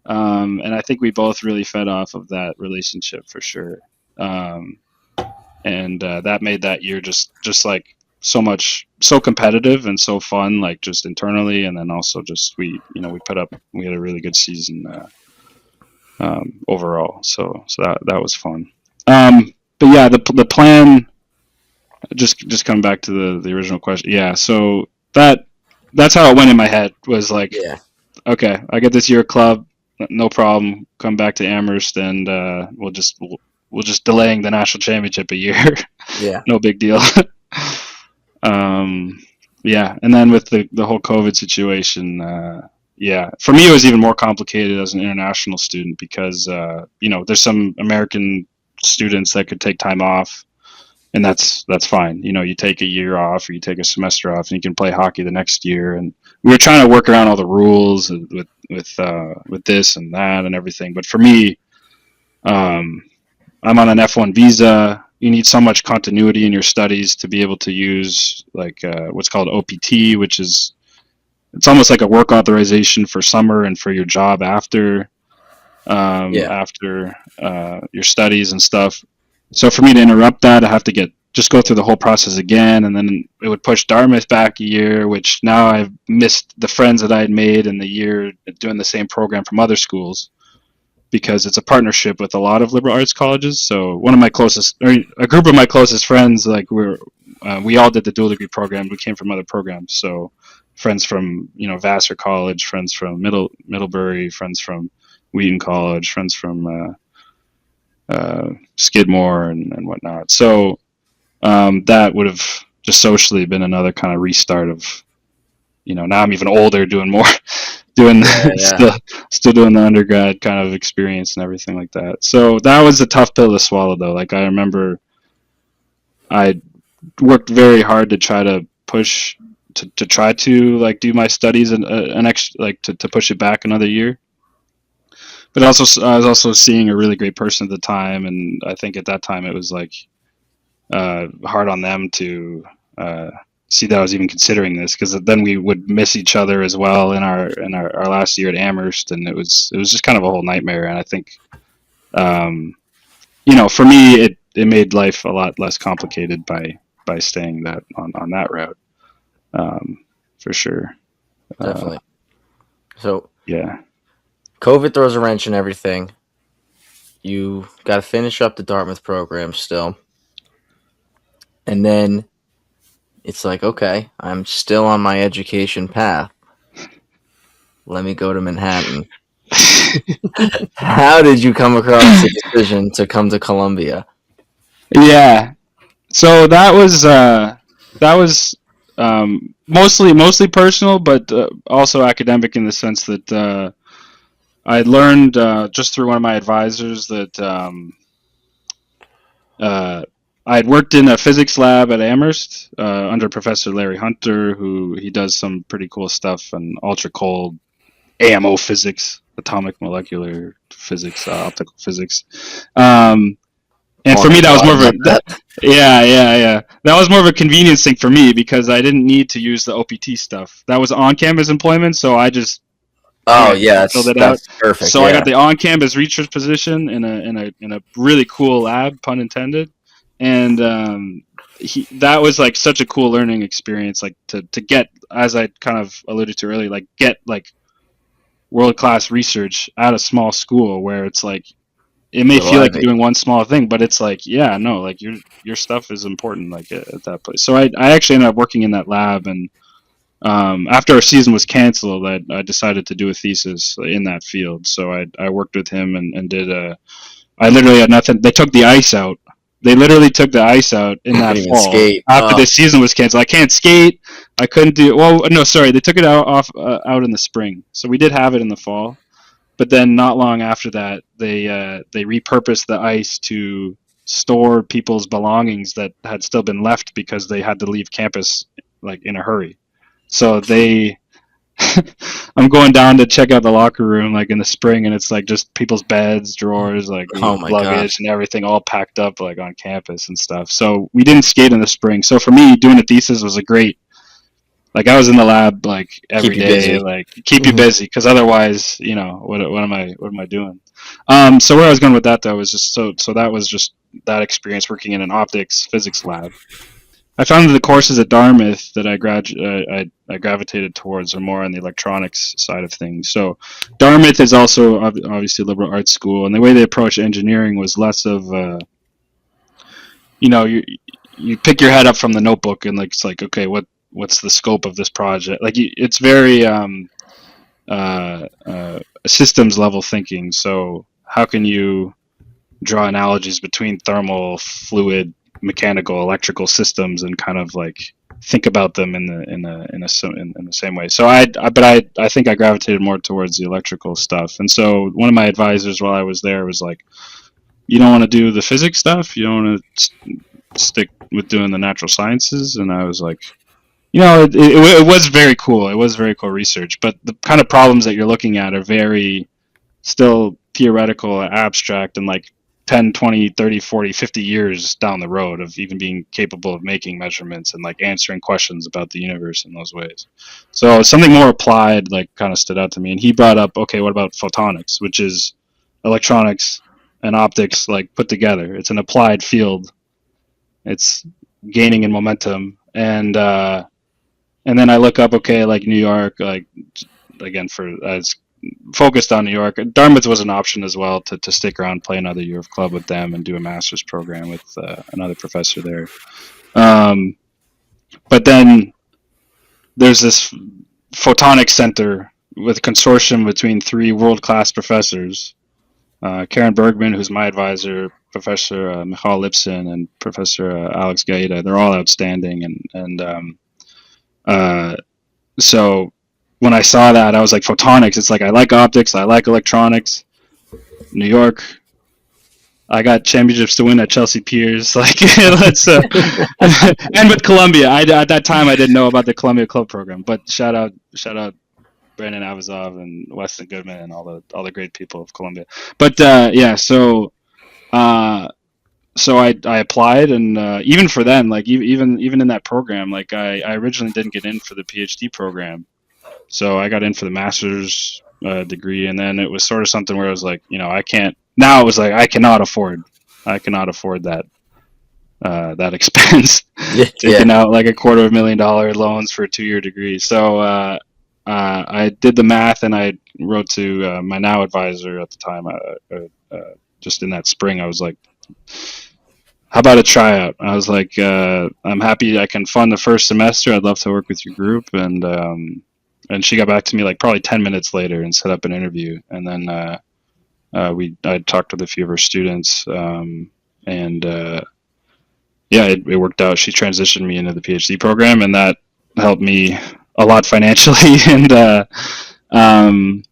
and I think we both really fed off of that relationship, for sure. And that made that year just like so competitive and so fun, like, just internally, and then also just we had a really good season overall. So that was fun. But yeah, the plan, just coming back to the original question. Yeah, so that's how it went in my head, was like, okay, I get this year club, no problem. Come back to Amherst, and we'll just delaying the national championship a year. Yeah, no big deal. yeah, and then with the whole COVID situation, yeah, for me it was even more complicated as an international student because there's some American students that could take time off, and that's fine. You take a year off or you take a semester off, and you can play hockey the next year. And we were trying to work around all the rules with this and that and everything. But for me, um, I'm on an F1 visa. You need so much continuity in your studies to be able to use like what's called OPT, which is it's almost like a work authorization for summer and for your job after your studies and stuff. So for me to interrupt that, I have to just go through the whole process again, and then it would push Dartmouth back a year, which now I've missed the friends that I had made in the year doing the same program from other schools, because it's a partnership with a lot of liberal arts colleges. So a group of my closest friends, like we all did the dual degree program. We came from other programs. So friends from Vassar College, friends from Middlebury, friends from Wheaton College, friends from Skidmore and whatnot. So that would have just socially been another kind of restart of, now I'm even older, doing more, still doing the undergrad kind of experience and everything like that. So that was a tough pill to swallow, though. Like, I remember I worked very hard to try to push to try to like do my studies an extra, like to push it back another year. But also, I was also seeing a really great person at the time, and I think at that time it was like hard on them to see that I was even considering this, because then we would miss each other as well in our last year at Amherst, and it was just kind of a whole nightmare. And I think for me it made life a lot less complicated by staying that on that route, for sure. Definitely. So Yeah. COVID throws a wrench in everything. You got to finish up the Dartmouth program still. And then it's like, okay, I'm still on my education path. Let me go to Manhattan. How did you come across the decision to come to Columbia? Yeah. So that was mostly personal, but also academic, in the sense that I learned just through one of my advisors that I had worked in a physics lab at Amherst under Professor Larry Hunter, who he does some pretty cool stuff in ultra cold AMO physics, atomic molecular physics, optical physics. And for me, that was more of that was more of a convenience thing for me, because I didn't need to use the OPT stuff. That was on-campus employment, so I just filled it out. Perfect. So I got the on-campus research position in a really cool lab, pun intended, and that was like such a cool learning experience, like to get, as I kind of alluded to earlier, like get like world-class research at a small school, where it's like, it may feel like you're doing one small thing, but it's like, like your stuff is important, like at that place. So I actually ended up working in that lab, and after our season was canceled, I decided to do a thesis in that field. So I worked with him and did I literally had nothing. They took the ice out. They literally took the ice out in that fall after the season was canceled. I can't skate. I couldn't do. Well, no, sorry. They took it out in the spring. So we did have it in the fall. But then not long after that, they repurposed the ice to store people's belongings that had still been left, because they had to leave campus like in a hurry. So I'm going down to check out the locker room like in the spring, and it's like just people's beds, drawers, like luggage and everything all packed up like on campus and stuff. So we didn't skate in the spring. So for me, doing a thesis was a great. Like, I was in the lab like every day, like keep you busy, because otherwise, what am I doing? So where I was going with that, though, was just so that was just that experience working in an optics physics lab. I found that the courses at Dartmouth that I gravitated towards are more on the electronics side of things. So Dartmouth is also obviously a liberal arts school, and the way they approach engineering was less of you pick your head up from the notebook, and like it's like, okay, what's the scope of this project? Like, it's very systems level thinking. So how can you draw analogies between thermal, fluid, mechanical, electrical systems, and kind of like think about them in the same way. So I think I gravitated more towards the electrical stuff. And so one of my advisors while I was there was like, you don't want to do the physics stuff. You don't want to stick with doing the natural sciences. And I was like, it was very cool. It was very cool research, but the kind of problems that you're looking at are very still theoretical, abstract, and like 10, 20, 30, 40, 50 years down the road of even being capable of making measurements and like answering questions about the universe in those ways. So something more applied like kind of stood out to me. And he brought up, okay, what about photonics, which is electronics and optics like put together. It's an applied field. It's gaining in momentum. And then I look up, okay, like New York, like again as focused on New York. Dartmouth was an option as well to stick around, play another year of club with them, and do a master's program with another professor there. But then there's this photonics center with a consortium between 3 world-class professors. Karen Bergman, who's my advisor, Professor Michal Lipson, and Professor Alex Gaeta. They're all outstanding. So when I saw that, I was like, photonics. It's like, I like optics. I like electronics. New York. I got championships to win at Chelsea Piers. Like, let's. And with Columbia, at that time I didn't know about the Columbia Club program. But shout out, Brandon Avazov and Weston Goodman and all the great people of Columbia. But so I applied, and even for them, like even in that program, like I originally didn't get in for the PhD program. So I got in for the master's degree, and then it was sort of something where I was like, I can't. Now it was like I cannot afford that expense. Taking out like $250,000 loans for a 2-year degree. So I did the math, and I wrote to my now advisor at the time. Just in that spring, I was like, how about a tryout? I was like, I'm happy I can fund the first semester. I'd love to work with your group. And she got back to me like probably 10 minutes later and set up an interview. And then I talked with a few of her students. It worked out. She transitioned me into the PhD program, and that helped me a lot financially. And I'm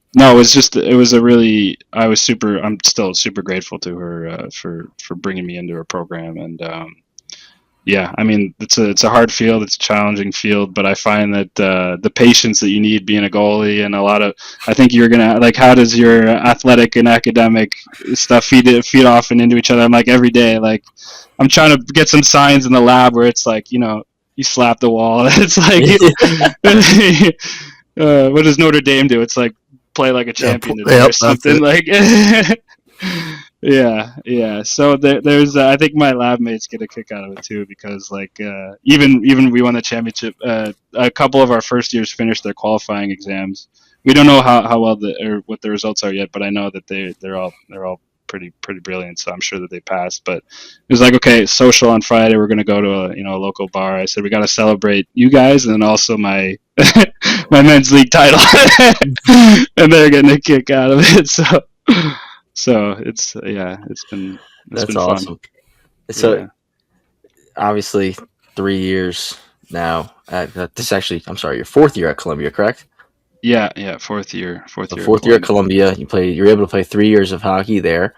still super grateful to her for bringing me into her program. And I mean, it's a hard field, it's a challenging field, but I find that the patience that you need being a goalie, and I think you're gonna like, how does your athletic and academic stuff feed off and into each other? I'm like, every day, like I'm trying to get some signs in the lab where it's like, you slap the wall. It's like, what does Notre Dame do? It's like, play like a champion today or something. Like yeah. So there's I think my lab mates get a kick out of it too, because like even we won the championship. A couple of our first years finished their qualifying exams. We don't know how well or what the results are yet, but I know that they're all pretty brilliant, so I'm sure that they passed. But it was like, okay, social on Friday, we're gonna go to a local bar. I said, we got to celebrate you guys, and then also my my men's league title. And they're getting a kick out of it. So it's been awesome. Fun. So obviously 3 years now at I'm sorry, your 4th year at Columbia, correct? Yeah, fourth year at Columbia. You're able to play 3 years of hockey there.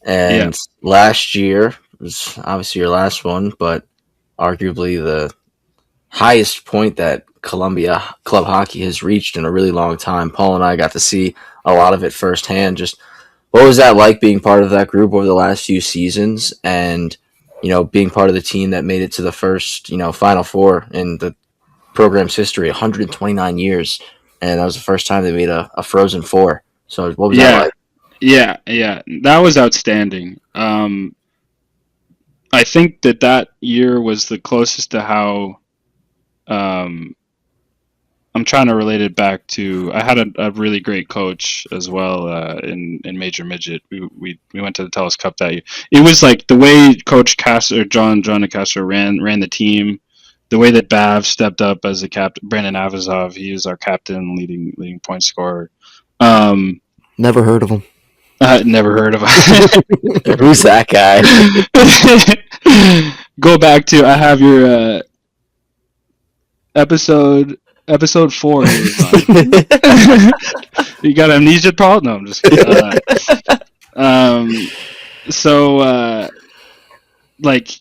And last year was obviously your last one, but arguably the highest point that Columbia club hockey has reached in a really long time. Paul and I got to see a lot of it firsthand. Just what was that like, being part of that group over the last few seasons, and being part of the team that made it to the first Final Four in the program's history, 129 years, and that was the first time they made a Frozen Four. So what was that like? Yeah, that was outstanding. I think that year was the closest to how I'm trying to relate it back to, I had a really great coach as well in Major Midget. We went to the TELUS Cup that year. It was like the way Coach John Nicastro ran the team, the way that Bav stepped up as the captain. Brandon Avazov, he is our captain, leading point scorer. Never heard of him. Never heard of him. Who's that guy? Go back to, I have your episode 4 he was on. You got amnesia, Paul? No, I'm just kidding. So like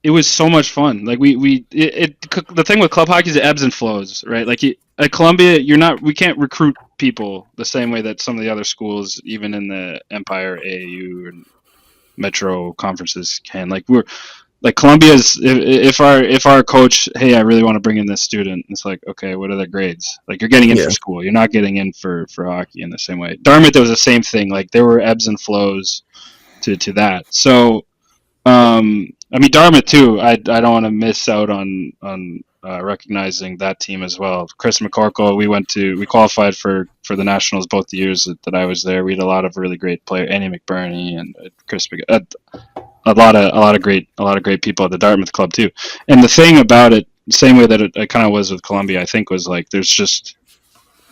it was so much fun. Like the thing with club hockey is it ebbs and flows, right? Like at Columbia, we can't recruit people the same way that some of the other schools, even in the Empire, AAU, and Metro conferences can. Like Columbia's, if our coach, hey, I really want to bring in this student, it's like, okay, what are their grades? Like you're getting in for school, you're not getting in for hockey in the same way. Dartmouth, there was the same thing. Like there were ebbs and flows to that. So I mean, Dartmouth too. I don't want to miss out on recognizing that team as well. Chris McCorkle, we qualified for the nationals both the years that I was there. We had a lot of really great players, Annie McBurney and Chris. A lot of great people at the Dartmouth club too. And the thing about it, same way that it kind of was with Columbia, I think was like there's just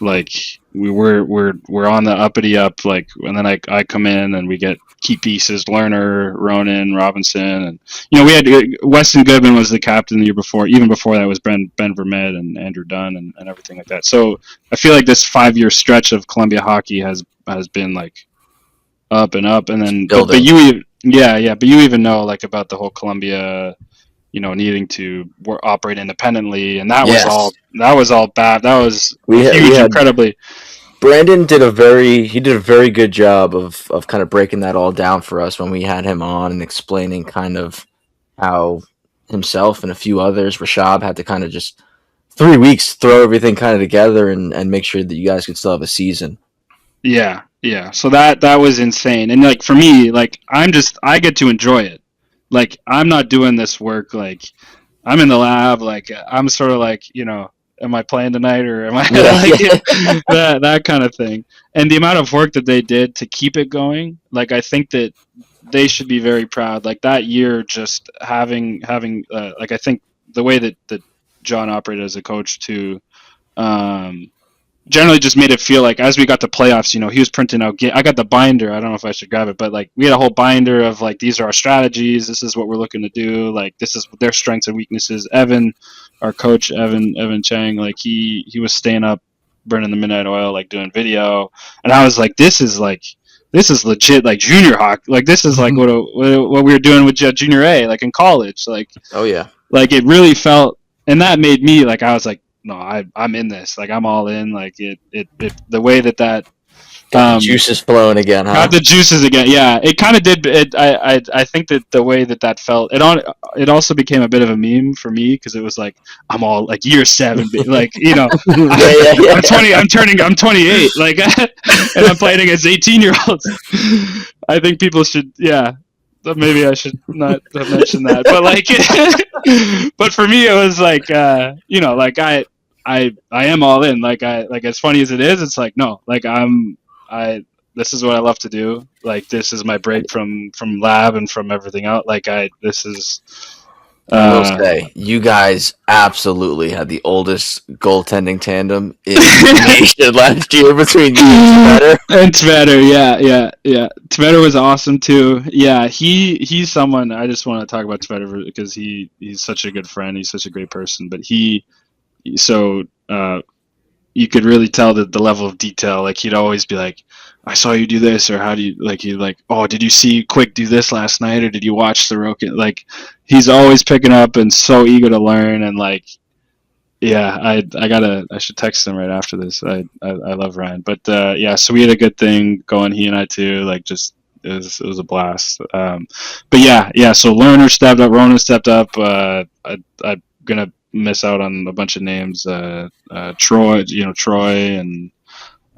like we're on the uppity up, like, and then I come in and we get key pieces, Lerner, Ronan, Robinson, and we had Weston Goodman was the captain the year before. Even before that was Ben Vermette and Andrew Dunn and everything like that. So I feel like this 5-year stretch of Columbia hockey has been like up and up, and then but you even know like about the whole Columbia, needing to operate independently, and that was all bad. That was huge, incredibly. Brandon did a very good job of kind of breaking that all down for us when we had him on and explaining kind of how himself and a few others, Rashab, had to kind of just 3 weeks throw everything kind of together and make sure that you guys could still have a season. Yeah. So that was insane. And like for me, like I get to enjoy it. Like I'm not doing this work. Like I'm in the lab. Like I'm sort of like, am I playing tonight or am I that kind of thing. And the amount of work that they did to keep it going, like I think that they should be very proud. Like that year, just having like I think the way that John operated as a coach too, generally just made it feel like as we got to playoffs, he was printing out. I got the binder. I don't know if I should grab it, but like we had a whole binder of like these are our strategies. This is what we're looking to do. Like this is their strengths and weaknesses. Evan, our coach, Evan Chang, like he was staying up, burning the midnight oil, like doing video, and I was like, this is legit, like junior hockey. Like this is like what we were doing with junior A, like in college. Like oh yeah, like it really felt, and that made me like I was like, no, I'm in this. Like I'm all in. Like it the way that got the juices flowing again, huh? Got the juices again. Yeah, it kind of did. I think that the way that felt, it also became a bit of a meme for me because it was like I'm all like year 7, like I'm 20. I'm 28. Like and I'm playing against 18-year-olds. I think people should. Yeah. Maybe I should not have mentioned that, but like, but for me, it was like, like I am all in. Like as funny as it is, it's like no, like this is what I love to do. Like this is my break from lab and from everything else. Like this is. I will say, you guys absolutely had the oldest goaltending tandem in the nation last year between you and Tvetter. Yeah. Tvetter was awesome too. Yeah, he's someone I just want to talk about Tvetter because he's such a good friend. He's such a great person. But you could really tell that the level of detail. Like he'd always be like, I saw you do this, or how do you like? He like, oh, did you see Quick do this last night, or did you watch the Roken? Like, he's always picking up and so eager to learn, and like, yeah, I should text him right after this. I love Ryan, but yeah, so we had a good thing going. He and I too, like, just it was a blast. But yeah. So Lerner stepped up, Ronan stepped up. I'm gonna miss out on a bunch of names. Troy, and.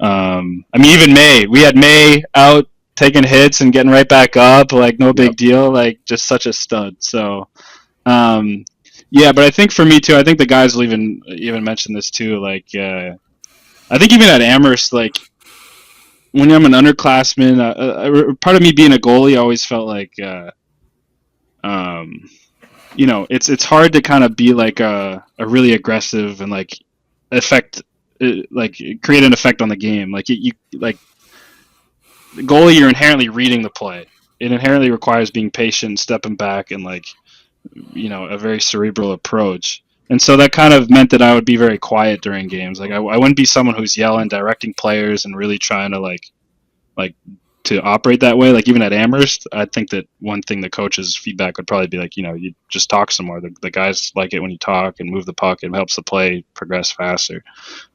I mean, even May. We had May out taking hits and getting right back up, like no big deal, like just such a stud. So, yeah. But I think for me too, I think the guys will even mention this too. Like, I think even at Amherst, like when I'm an underclassman, part of me being a goalie always felt like, it's hard to kind of be like a really aggressive and like create an effect on the game. Like the goalie, you're inherently reading the play. It inherently requires being patient, stepping back, and like a very cerebral approach. And so that kind of meant that I would be very quiet during games. Like I wouldn't be someone who's yelling, directing players, and really trying to like to operate that way. Like even at Amherst, I think that one thing the coach's feedback would probably be like, you just talk some more. The guys like it when you talk and move the puck. It helps the play progress faster.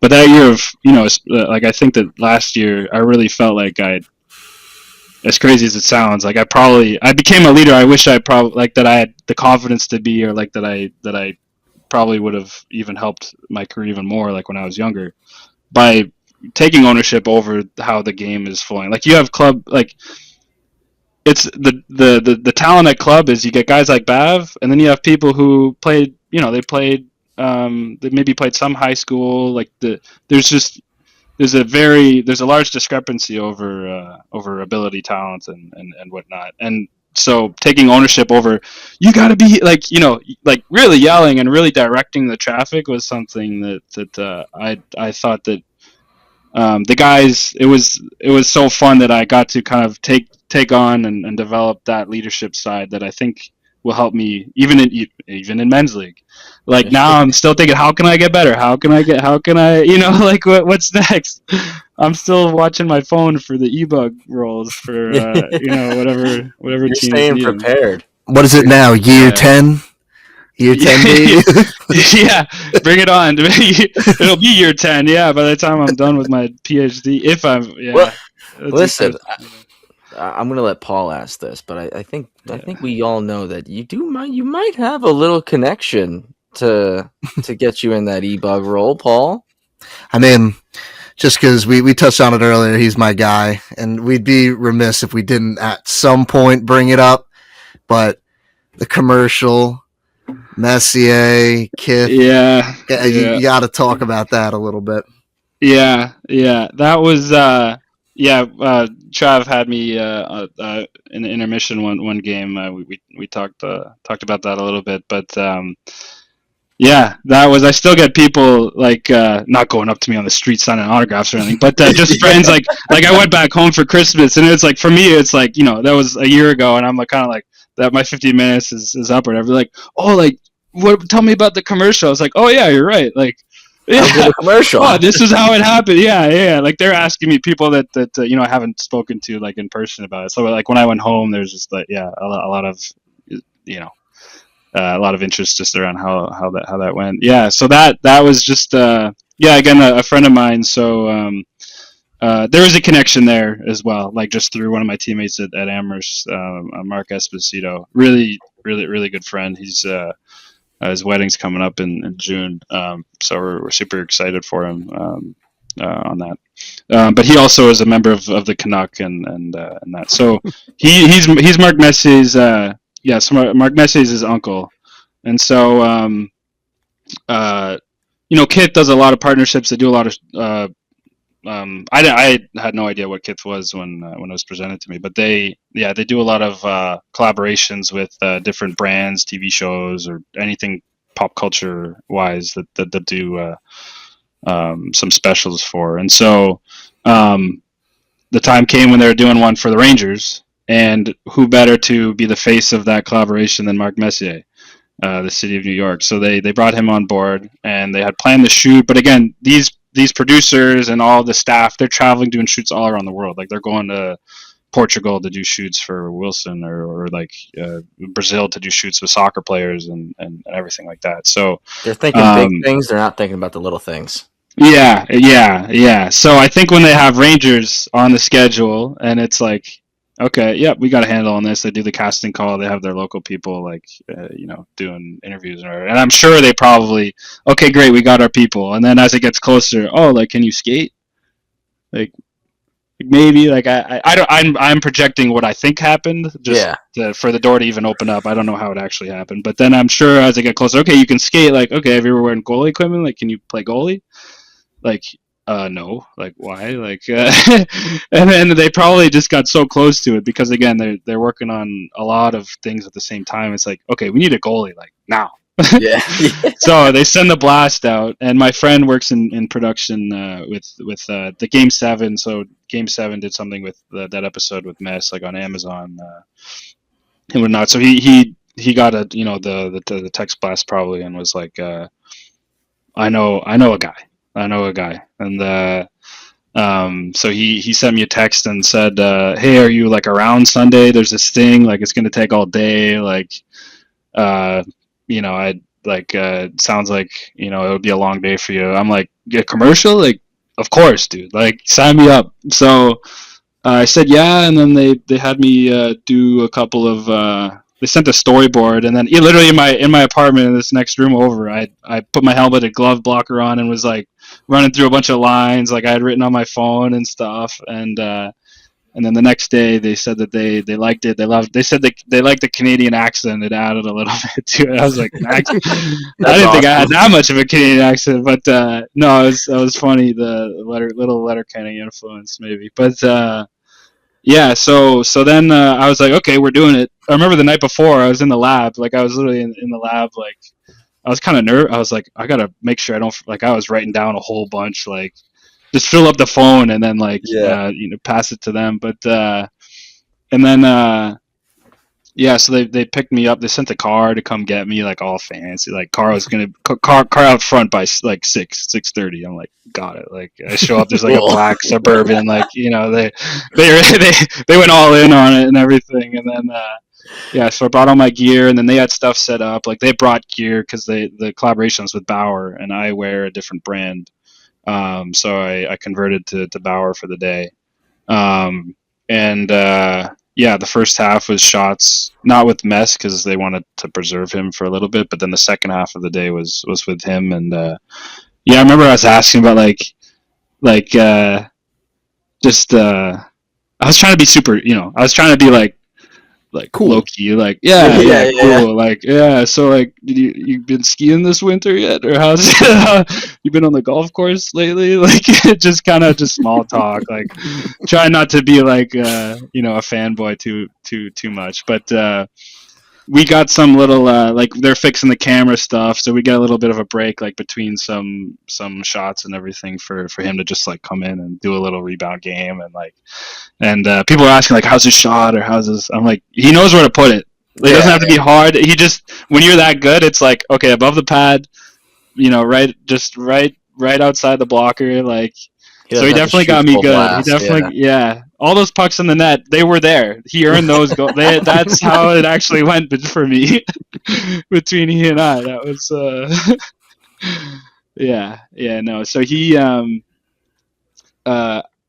But that year of, like I think that last year I really felt like as crazy as it sounds, like I became a leader. I wish I probably like that I had the confidence to be, or like that I probably would have even helped my career even more, like when I was younger, by taking ownership over how the game is flowing. Like you have club, like it's the talent at club is you get guys like Bav, and then you have people who played, they maybe played some high school. Like there's a large discrepancy over ability, talent, and whatnot. And so taking ownership over, you got to be like, like really yelling and really directing the traffic was something that I thought that the guys, it was so fun that I got to kind of take on and develop that leadership side that I think will help me even in men's league. Like now I'm still thinking, how can I get better? How can I like what's next? I'm still watching my phone for the e-bug rolls for whatever You're team staying prepared. What is it now? Year 10? Year 10, baby? Yeah, bring it on. It'll be year 10, yeah, by the time I'm done with my PhD. If I'm, yeah. Well, listen, I'm going to let Paul ask this, but I think we all know that you might have a little connection to get you in that e-bug role, Paul. I mean, just because we touched on it earlier, he's my guy, and we'd be remiss if we didn't at some point bring it up, but the commercial, Messier, Kith, you got to talk about that a little bit. Yeah, that was Trav had me in the intermission one game. We talked about that a little bit, but that was, I still get people like not going up to me on the street signing autographs or anything, but just friends like I went back home for Christmas, and it's like, for me it's like, that was a year ago, and I'm like kind of like that my 15 minutes is up or whatever. Like, oh, like tell me about the commercial. I was like, oh yeah, you're right. Like, yeah, commercial. Oh, this is how it happened. Yeah. Like they're asking me, people that I haven't spoken to like in person about it. So like when I went home, there's just like a lot of a lot of interest just around how that went. Yeah. So that was just again a friend of mine. So there was a connection there as well, like just through one of my teammates at Amherst, Mark Esposito. Really good friend. He's his wedding's coming up in June, so we're super excited for him on that. But he also is a member of the Canuck and that. So he's Mark Messier's so Mark Messier's his uncle, and so Kith does a lot of partnerships. They do a lot of I had no idea what Kith was when it was presented to me, but they do a lot of collaborations with different brands, TV shows, or anything pop culture wise that do some specials for. And so the time came when they were doing one for the Rangers, and who better to be the face of that collaboration than Mark Messier, the city of New York. So they brought him on board, and they had planned the shoot. But again, these producers and all the staff, they're traveling, doing shoots all around the world. Like they're going to Portugal to do shoots for Wilson, or like Brazil to do shoots with soccer players and everything like that. So they're thinking big things. They're not thinking about the little things. Yeah. So I think when they have Rangers on the schedule, and it's like, okay, we got a handle on this. They do the casting call. They have their local people, like, doing interviews. And I'm sure they probably, okay, great, we got our people. And then as it gets closer, oh, like, can you skate? Like maybe, like, I'm projecting what I think happened, just for the door to even open up. I don't know how it actually happened. But then I'm sure as I get closer, okay, you can skate. Like, okay, have you ever wearing goalie equipment? Like, can you play goalie? Like, no, like why? Like, and then they probably just got so close to it because again, they're working on a lot of things at the same time. It's like, okay, we need a goalie like now. Yeah. So they send the blast out, and my friend works in production with the Game 7. So Game 7 did something with that episode with Mess, like on Amazon and whatnot. So he he got the text blast probably and was like, I know a guy, and so he sent me a text and said, hey, are you like around Sunday? There's this thing, like it's gonna take all day, like I like it sounds like it would be a long day for you. I'm like, a commercial, like of course, dude, like sign me up. So I said yeah, and then they had me do a couple of. They sent a storyboard, and then literally in my apartment in this next room over, I put my helmet and glove blocker on and was like running through a bunch of lines like I had written on my phone and stuff, and then the next day they said that they liked it, they said they liked the Canadian accent. It added a little bit to it. I was like, I didn't think I had that much of a Canadian accent, but no, it was funny, the little Letterkenny influence maybe, but. Yeah, so then I was like, okay, we're doing it. I remember the night before I was in the lab, like I was literally in the lab, like I was kind of nervous. I was like, I gotta make sure I don't, like I was writing down a whole bunch, like just fill up the phone and then like pass it to them. But and then yeah, so they picked me up. They sent a car to come get me, like all fancy. Like car out front by like 6:30. I'm like, got it. Like I show up, there's like a black Suburban. Like they went all in on it and everything. And then yeah, so I brought all my gear, and then they had stuff set up. Like they brought gear because the collaborations with Bauer, and I wear a different brand. So I converted to Bauer for the day. And yeah, the first half was shots, not with Mess because they wanted to preserve him for a little bit, but then the second half of the day was with him. And yeah, I remember I was asking about just I was trying to be super, I was trying to be like cool, low key, like yeah, cool, like yeah. So like, did you been skiing this winter yet, or how's you been on the golf course lately? Like just kind of just small talk, like try not to be like a fanboy too much, but we got some little like they're fixing the camera stuff, so we get a little bit of a break like between some shots and everything for him to just like come in and do a little rebound game, and people are asking like, how's his shot or how's his, I'm like, he knows where to put it. It doesn't have to be hard. He just, when you're that good, it's like, okay, above the pad, right outside the blocker, like. So he definitely got me good. Blast, he definitely, all those pucks in the net, they were there. He earned those goals. That's how it actually went for me between he and I. That was, no. So he,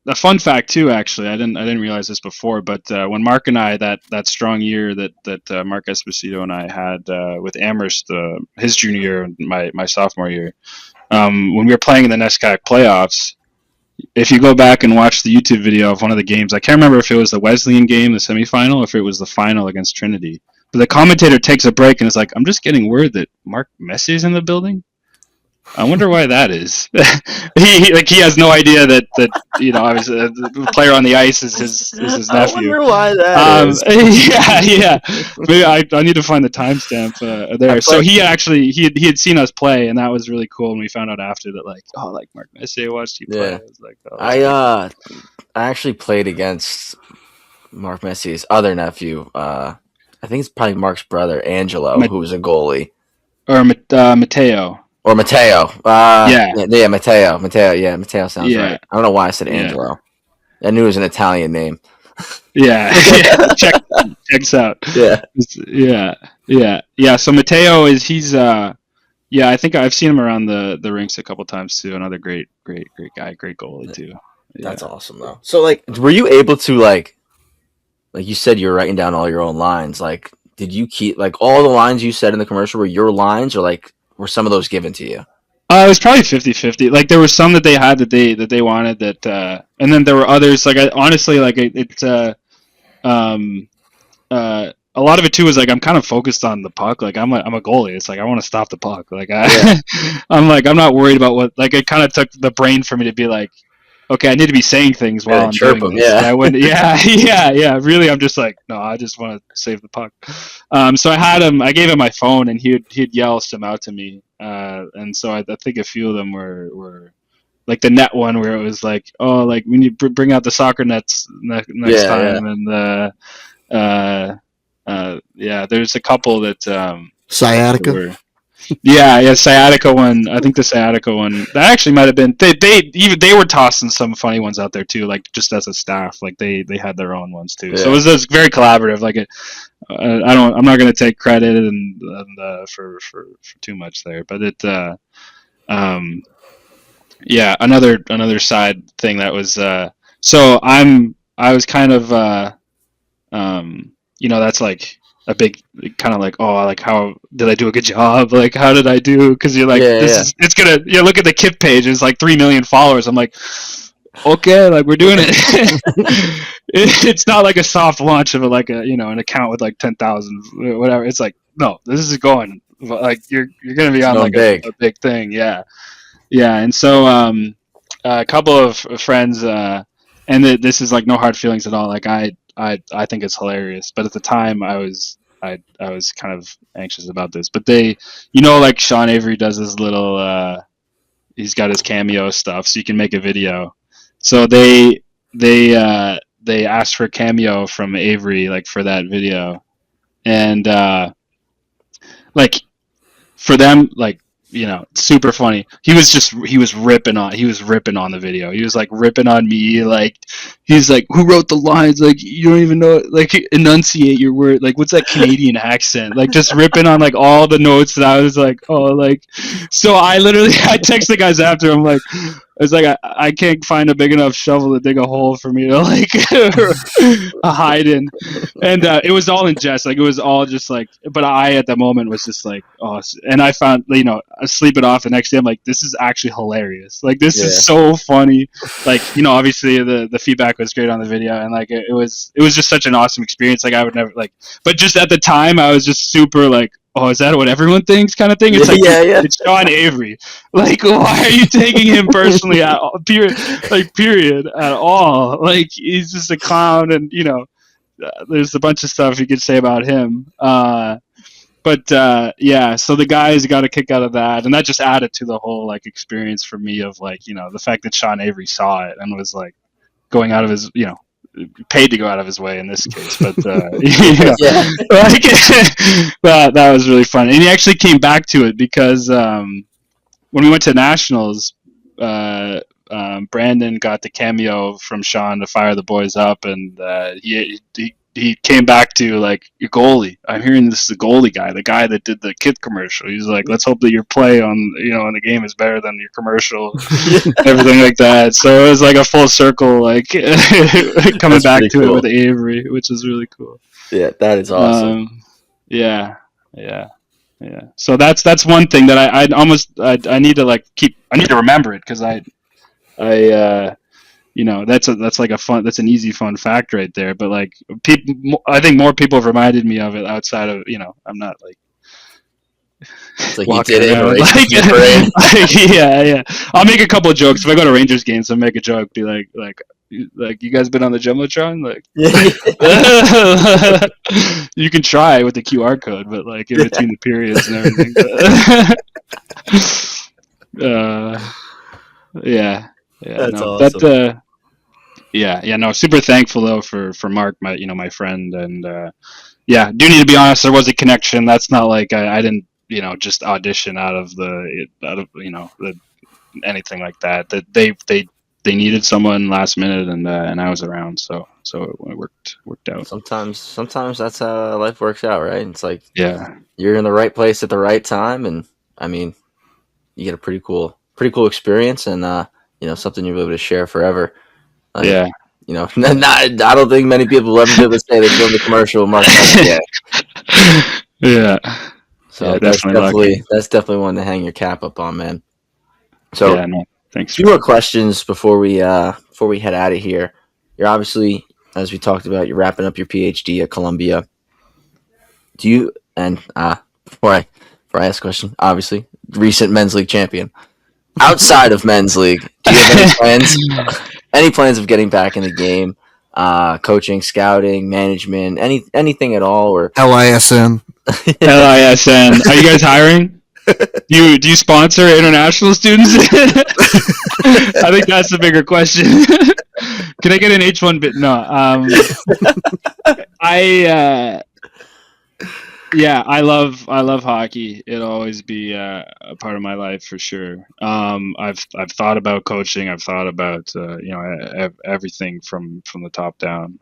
a fun fact too, actually, I didn't realize this before, but when Mark and I, that strong year that Mark Esposito and I had with Amherst, his junior year and my sophomore year, when we were playing in the NESCAC playoffs. If you go back and watch the YouTube video of one of the games, I can't remember if it was the Wesleyan game, the semifinal, or if it was the final against Trinity. But the commentator takes a break and is like, I'm just getting word that Mark Messier's in the building. I wonder why that is. he has no idea that I was the player on the ice is his nephew. I wonder why that is. Yeah. Maybe I need to find the timestamp there. So he had seen us play, and that was really cool. And we found out after that, like, Mark Messier watched you play. Yeah. I was like, I actually played against Mark Messier's other nephew. I think it's probably Mark's brother, Angelo, who was a goalie. Or Matteo. Or Matteo. Matteo. Matteo sounds right. I don't know why I said Angelo. I knew it was an Italian name. Yeah. Checks out. Yeah. So Matteo he's I think I've seen him around the rinks a couple times too. Another great guy, great goalie too. Yeah. That's awesome though. So like, were you able to like you said you were writing down all your own lines? Like, did you keep like all the lines you said in the commercial were your lines, or like were some of those given to you? It was probably 50-50. Like there were some that they had that they wanted that, and then there were others. Like I honestly like a lot of it too was like I'm kind of focused on the puck. Like I'm a goalie. It's like I want to stop the puck. Like I'm not worried about what. Like it kind of took the brain for me to be like, okay, I need to be saying things while I'm doing this. I wouldn't. Yeah. Really, I'm just like, no, I just want to save the puck. So I gave him my phone, and he'd yell some out to me. And so I think a few of them were like the net one where it was like, oh, like we need to bring out the soccer nets next time, and there's a couple that Sciatica. sciatica one. I think the sciatica one that actually might have been they were tossing some funny ones out there too, like just as a staff, like they had their own ones too. So it was just very collaborative. Like I'm not going to take credit for too much there, but another side thing that was so I was kind of that's like a big kind of like, oh, like how did I do a good job, like how did I do, because you're like it's gonna, look at the Kip page, it's like 3 million followers. I'm like, okay, like we're doing it. It's not like a soft launch of like an account with like 10,000 whatever. It's like, no, this is going like you're gonna be on like a big thing. And so a couple of friends and this is like no hard feelings at all, like I think it's hilarious, but at the time I was kind of anxious about this. But they, like Sean Avery does his little he's got his Cameo stuff, so you can make a video. So they asked for Cameo from Avery, like for that video, and like for them, like, super funny. He was ripping on the video. He was like ripping on me. Like, he's like, who wrote the lines? Like, you don't even know, like, enunciate your word. Like, what's that Canadian accent? Like, just ripping on like all the notes that I was like, oh, like, so I text the guys after. I'm like, it's like I can't find a big enough shovel to dig a hole for me to like hide in, and it was all in jest. Like, it was all just like, but I at that moment was just like, oh, and I found, I sleep it off the next day. I'm like, this is actually hilarious. Like, this is so funny. Like, obviously the feedback was great on the video, and like it was just such an awesome experience. Like, I would never like, but just at the time I was just super like, oh, is that what everyone thinks, kind of thing? It's like, it's Sean Avery. Like, why are you taking him personally at all? Period at all? Like, he's just a clown, and there's a bunch of stuff you could say about him. So the guys got a kick out of that, and that just added to the whole like experience for me of like, the fact that Sean Avery saw it and was like going out of his, paid to go out of his way in this case, but like, that was really fun. And he actually came back to it because when we went to nationals, Brandon got the Cameo from Sean to fire the boys up, and he came back to like, your goalie. I'm hearing this is the goalie guy, the guy that did the kid commercial. He's like, let's hope that your play on in the game is better than your commercial, everything like that. So it was like a full circle, like coming back to it with Avery, which is really cool. Yeah, that is awesome. Yeah. So that's one thing that I need to like I need to remember it, because that's like that's an easy fun fact right there. But like, I think more people have reminded me of it outside of, I'm not like, it's like you did it. Yeah. I'll make a couple of jokes if I go to Rangers games. I'll make a joke, be like you guys been on the Jumbotron? Like, you can try with the QR code, but like in between the periods and everything. That's awesome. Super thankful though for Mark, my friend, and do need to be honest, there was a connection. That's not like I didn't just audition out of anything like that. That they needed someone last minute, and I was around, so it worked out. Sometimes that's how life works out, right? It's like, you're in the right place at the right time, and I mean, you get a pretty cool experience, and something you'll be able to share forever. Like, I don't think many people will ever be able to say they filmed a commercial. Mark, So that's definitely one to hang your cap up on, man. So thanks. Two more questions before we head out of here. You're obviously, as we talked about, you're wrapping up your PhD at Columbia. Do you, and before I ask a question, obviously recent men's league champion. Outside of men's league, do you have any plans? Any plans of getting back in the game? Coaching, scouting, management, anything at all, or LISN? LISN. Are you guys hiring? Do you sponsor international students? I think that's the bigger question. Can I get an H1 bit? No. Yeah, I love hockey. It'll always be a part of my life for sure. I've thought about coaching. I've thought about everything from the top down.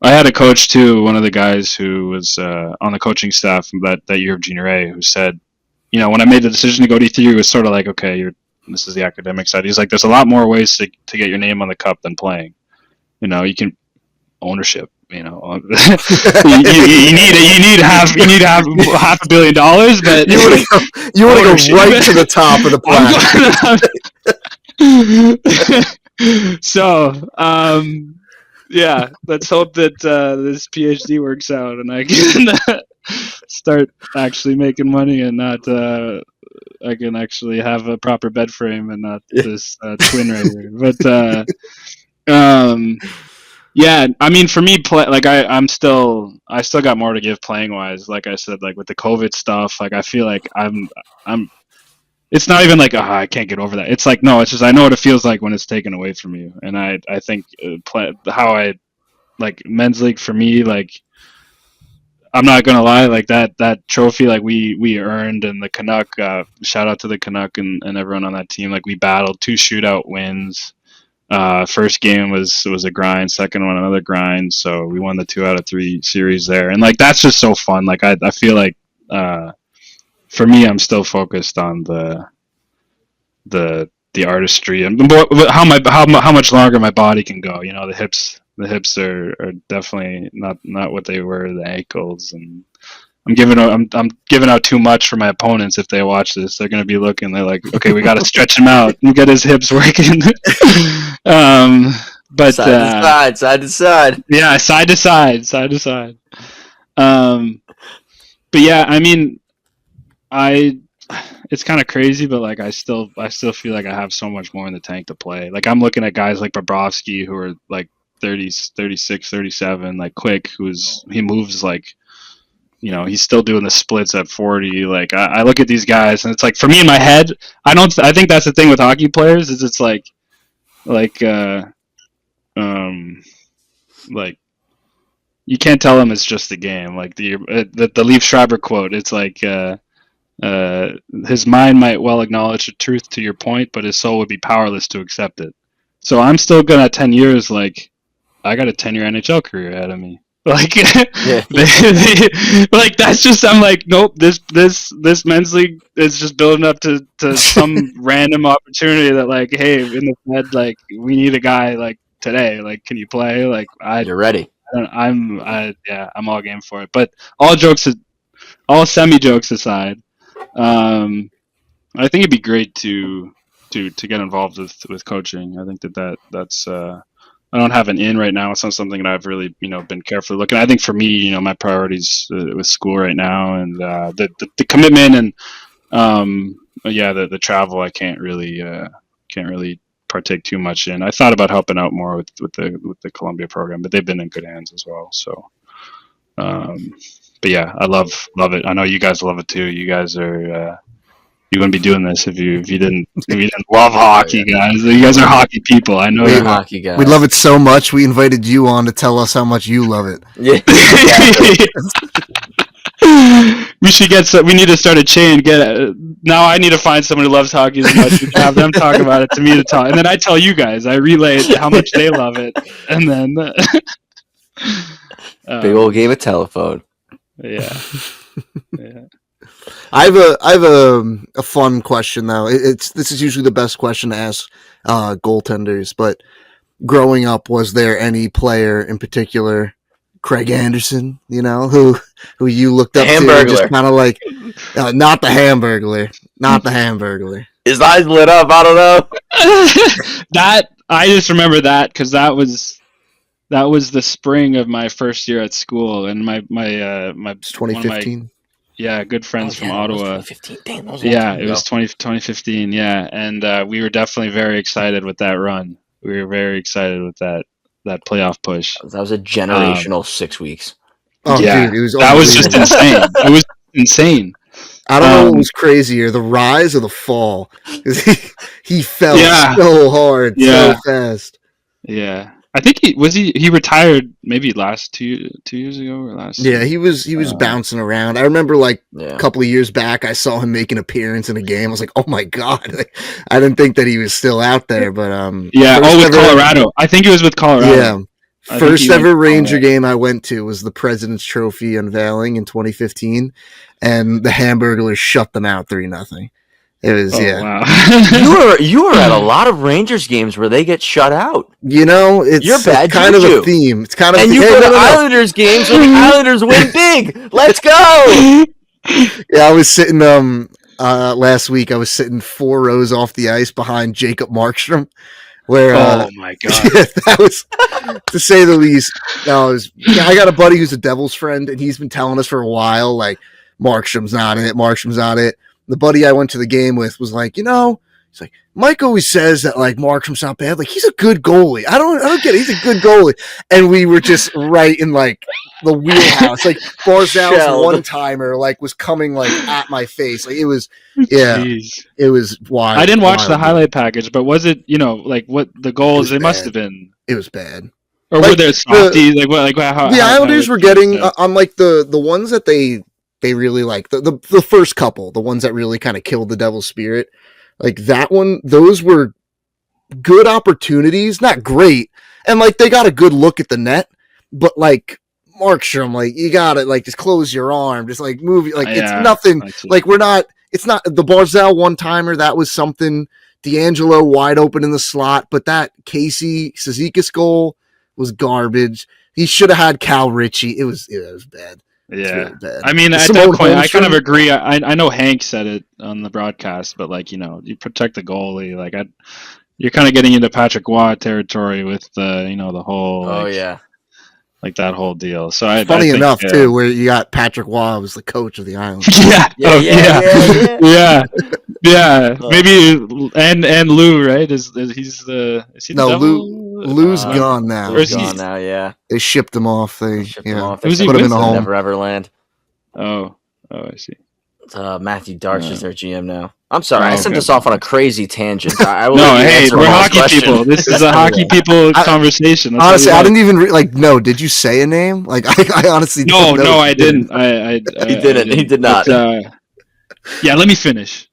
I had a coach too, one of the guys who was on the coaching staff that year of junior A, who said, when I made the decision to go D3, it was sort of like, okay, this is the academic side. He's like, there's a lot more ways to get your name on the cup than playing. You can ownership. You need half $500 million, but you want to go right to the top of the planet. So, yeah, let's hope that this PhD works out and I can start actually making money and not I can actually have a proper bed frame and not this twin right here. But yeah, I mean, for me, I still got more to give playing wise. Like I said, like with the COVID stuff, like I feel like I'm. It's not even like I can't get over that. It's like no, it's just I know what it feels like when it's taken away from you, and I think how I like men's league for me, like I'm not gonna lie, like that trophy like we earned, and the Canuck shout out to the Canuck and everyone on that team. Like we battled 2 shootout wins. First game was a grind, second one another grind, so we won the 2 out of 3 series there, and like that's just so fun. Like I feel like for me, I'm still focused on the artistry and how much longer my body can go. The hips are definitely not what they were. The ankles, and I'm giving out too much for my opponents. If they watch this, they're going to be looking. They're like, okay, we got to stretch him out and get his hips working. But side to side. Yeah, side to side. But yeah, I mean, it's kind of crazy, but like I still feel like I have so much more in the tank to play. Like I'm looking at guys like Bobrovsky who are like 30, 36, 37, like Quick, he moves like. He's still doing the splits at 40. Like I look at these guys, and it's like for me in my head, I think that's the thing with hockey players is it's like you can't tell them it's just a game. Like the Leaf Schreiber quote, it's like his mind might well acknowledge the truth to your point, but his soul would be powerless to accept it. So I'm still gonna 10 years. Like I got a 10-year NHL career ahead of me. Like, like that's just I'm like nope. This men's league is just building up to some random opportunity that like hey in the Fed like we need a guy like today like can you play like you're ready. I'm all game for it. But all semi jokes aside, I think it'd be great to get involved with coaching. I think that's. I don't have an in right now. It's not something that I've really, been carefully looking. I think for me, my priorities with school right now and the commitment and the travel I can't really partake too much in. I thought about helping out more with the Columbia program, but they've been in good hands as well. So, but yeah, I love it. I know you guys love it too. You guys are. You wouldn't be doing this if you didn't love hockey, guys. You guys are hockey people. I know you're hockey guys. We love it so much. We invited you on to tell us how much you love it. Yeah. We should we need to start a chain. Now I need to find someone who loves hockey as much. We can have them talk about it to me to talk, and then I tell you guys. I relay how much they love it, and then big old game of telephone. Yeah. I have a fun question though. This is usually the best question to ask goaltenders, but growing up, was there any player in particular, Craig Anderson, who you looked up to, just kind of like not the Hamburglar. His eyes lit up. I don't know. That I just remember that because that was the spring of my first year at school, and my 2015. Yeah, good friends from Ottawa. It was 2015. Damn, it was 2015. Yeah, and we were definitely very excited with that run. We were very excited with that playoff push. That was a generational 6 weeks. Oh, yeah, dude, that was just insane. It was insane. I don't know what was crazier, the rise or the fall. He fell so hard, so fast. Yeah. I think he retired maybe last two years ago or last. Yeah, he was bouncing around. I remember like Yeah. a couple of years back, I saw him make an appearance in a game. I was like, oh my god! Like, I didn't think that he was still out there, but Yeah. With Colorado. I think he was with Colorado. Yeah. First ever Ranger game I went to was the President's Trophy unveiling in 2015, and the Hamburglers shut them out 3-0. It was Wow. you were at a lot of Rangers games where they get shut out. You know, it's You're bad kind of juju. a theme. It's kind of and you go to Islanders games where the Islanders win big. Let's go. Yeah, I was sitting last week. I was sitting 4 rows off the ice behind Jacob Markstrom. Where, oh my god, that was, to say the least. I got a buddy who's a Devils friend, and he's been telling us for a while, like, Markstrom's not in it. Markstrom's not it. The buddy I went to the game with was like, he's like, Mike always says that like Markstrom's not bad. Like, he's a good goalie. I don't get it. He's a good goalie. And we were just right in like the wheelhouse. Like Barzal's one-timer like was coming like at my face. Like it was, Jeez. It was wild. I didn't watch the highlight package, but was it, like what the goals? They must have been. It was bad. Or were there softies? How the Islanders were getting on like the ones that they really like the first couple, the ones that really kind of killed the Devil's spirit. Like that one, those were good opportunities, not great. And like they got a good look at the net, but like Markstrom, like you gotta like just close your arm, just like move, like it's nothing. Like it's not the Barzal one-timer, that was something. D'Angelo wide open in the slot, but that Casey Cizikas goal was garbage. He should have had Cal Ritchie. It was bad. Yeah, really bad. I mean, at that point, I kind of agree. I know Hank said it on the broadcast, but like you protect the goalie. Like you're kind of getting into Patrick Waugh territory with the whole. Like that whole deal. So funny enough too, where you got Patrick Waugh was the coach of the Islanders. Yeah. Maybe and Lou, right? Is he no Lou's gone now. Lou's gone now. Yeah, they shipped him off. They shipped him off. They put him in the home. Never ever land. Oh, I see. Matthew Darch is their GM now. I'm sorry, I sent this off on a crazy tangent. We're hockey people. This is a hockey people conversation. Honestly, I didn't even did you say a name? Like I honestly no, I didn't. He didn't. He did not. Yeah, let me finish.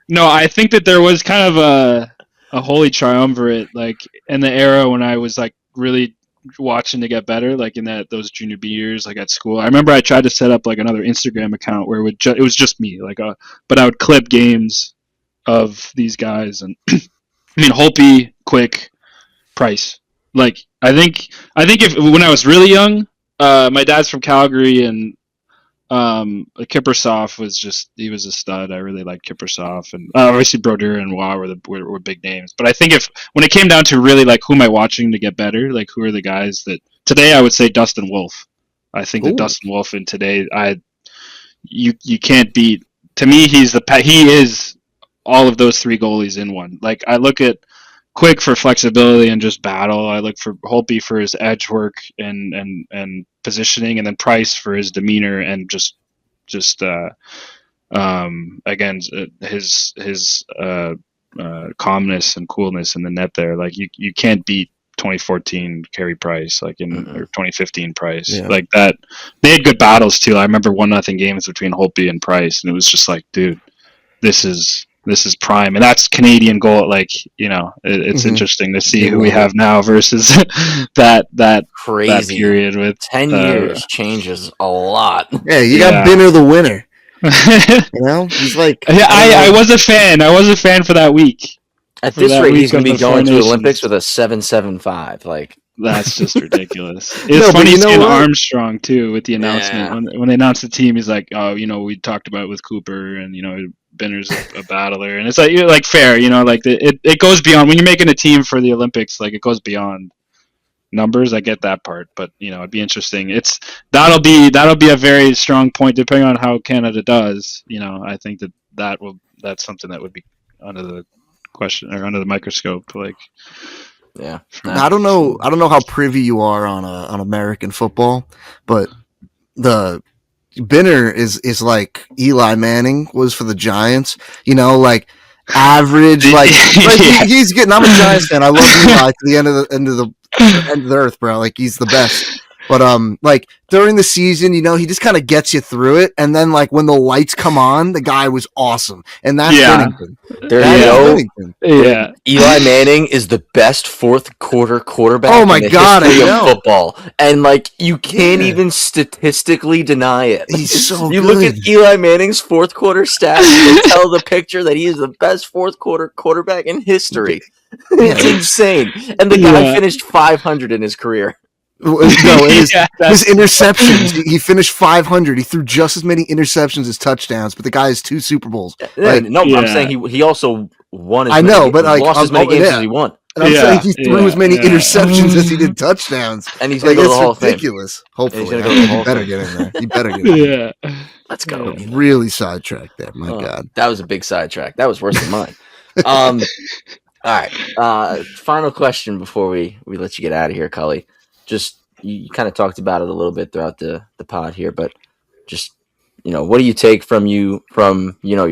No, I think that there was kind of a holy triumvirate, like in the era when I was like really watching to get better, like in those junior B years, like at school. I remember I tried to set up like another Instagram account where it was just me, like but I would clip games of these guys, and I mean Holtby, Quick, Price. Like I think if when I was really young, my dad's from Calgary, and Kiprusoff he was a stud. I really liked Kiprusoff, and obviously Brodeur and Waugh were big names. But I think when it came down to really like who am I watching to get better, like who are the guys that today I would say Dustin Wolf. I think that Dustin Wolf in today you can't beat. To me, he is all of those three goalies in one. Like I look at Quick for flexibility and just battle. I look for Holtby for his edge work and positioning, and then Price for his demeanor and just again his calmness and coolness in the net there. Like you can't beat 2014 Carey Price, like or 2015 Price, like that. They had good battles too. I remember 1-0 games between Holtby and Price, and it was just like, dude, this is prime, and that's Canadian goal. Like it's interesting to see who we have now versus that crazy that period with 10 years changes a lot. Yeah, you got Binner the winner. He's like I was a fan. I was a fan for that week. At this rate, he's going to be going to the Olympics with a 7.75. Like that's just ridiculous. It's funny seeing Armstrong too with the announcement when they announced the team. He's like, oh, we talked about it with Cooper, and Binner's a battler, and it's like fair, like it goes beyond when you're making a team for the Olympics. Like it goes beyond numbers. I get that part, but it'd be interesting. That'll be a very strong point depending on how Canada does. I think that's something that would be under the question or under the microscope. Like, yeah, I don't know how privy you are on American football, but the Binner is like Eli Manning was for the Giants, like average. Like Yeah. he's good. And I'm a Giants fan. I love Eli to the end of the earth, bro. Like he's the best. But like during the season, he just kind of gets you through it. And then like when the lights come on, the guy was awesome. And that's Bennington. Yeah. Eli Manning is the best fourth quarter quarterback Oh my in the God, history I know. of football. And like you can't even statistically deny it. He's so you good. look at Eli Manning's fourth quarter stats, they tell the picture that he is the best fourth quarter quarterback in history. It's insane. And the guy finished 500 in his career. No, his interceptions. He finished 500. He threw just as many interceptions as touchdowns, but the guy has 2 Super Bowls. I'm saying he also won. Lost as many games as he won. And I'm saying he threw as many interceptions as he did touchdowns. And he's going to go to the Hall of Fame. Ridiculous. Hopefully, he better get in there. He better get in there. Yeah. Let's go. Really sidetracked there. My God, that was a big sidetrack. That was worse than mine. All right. Final question before we let you get out of here, Cully. Just you kind of talked about it a little bit throughout the pod here, but just what do you take from your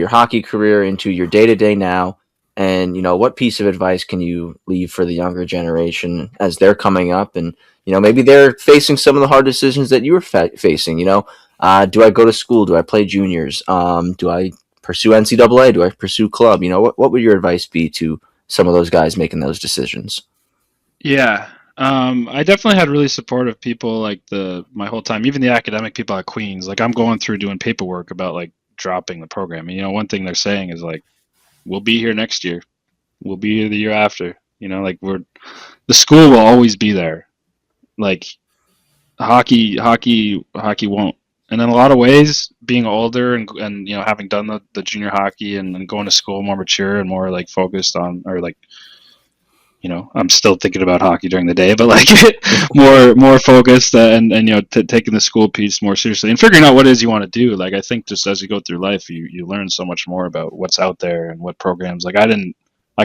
hockey career into your day-to-day now, and what piece of advice can you leave for the younger generation as they're coming up, and maybe they're facing some of the hard decisions that you were facing. Do I go to school? Do I play juniors? Do I pursue NCAA? Do I pursue club? What would your advice be to some of those guys making those decisions? Yeah. I definitely had really supportive people like my whole time, even the academic people at Queens. Like I'm going through doing paperwork about like dropping the program. And, one thing they're saying is like, we'll be here next year. We'll be here the year after. Like the school will always be there. Like hockey won't. And in a lot of ways, being older and having done the junior hockey and going to school more mature and more like focused on, or like, I'm still thinking about hockey during the day, but like more focused and taking the school piece more seriously and figuring out what it is you want to do. Like I think just as you go through life, you learn so much more about what's out there and what programs. Like I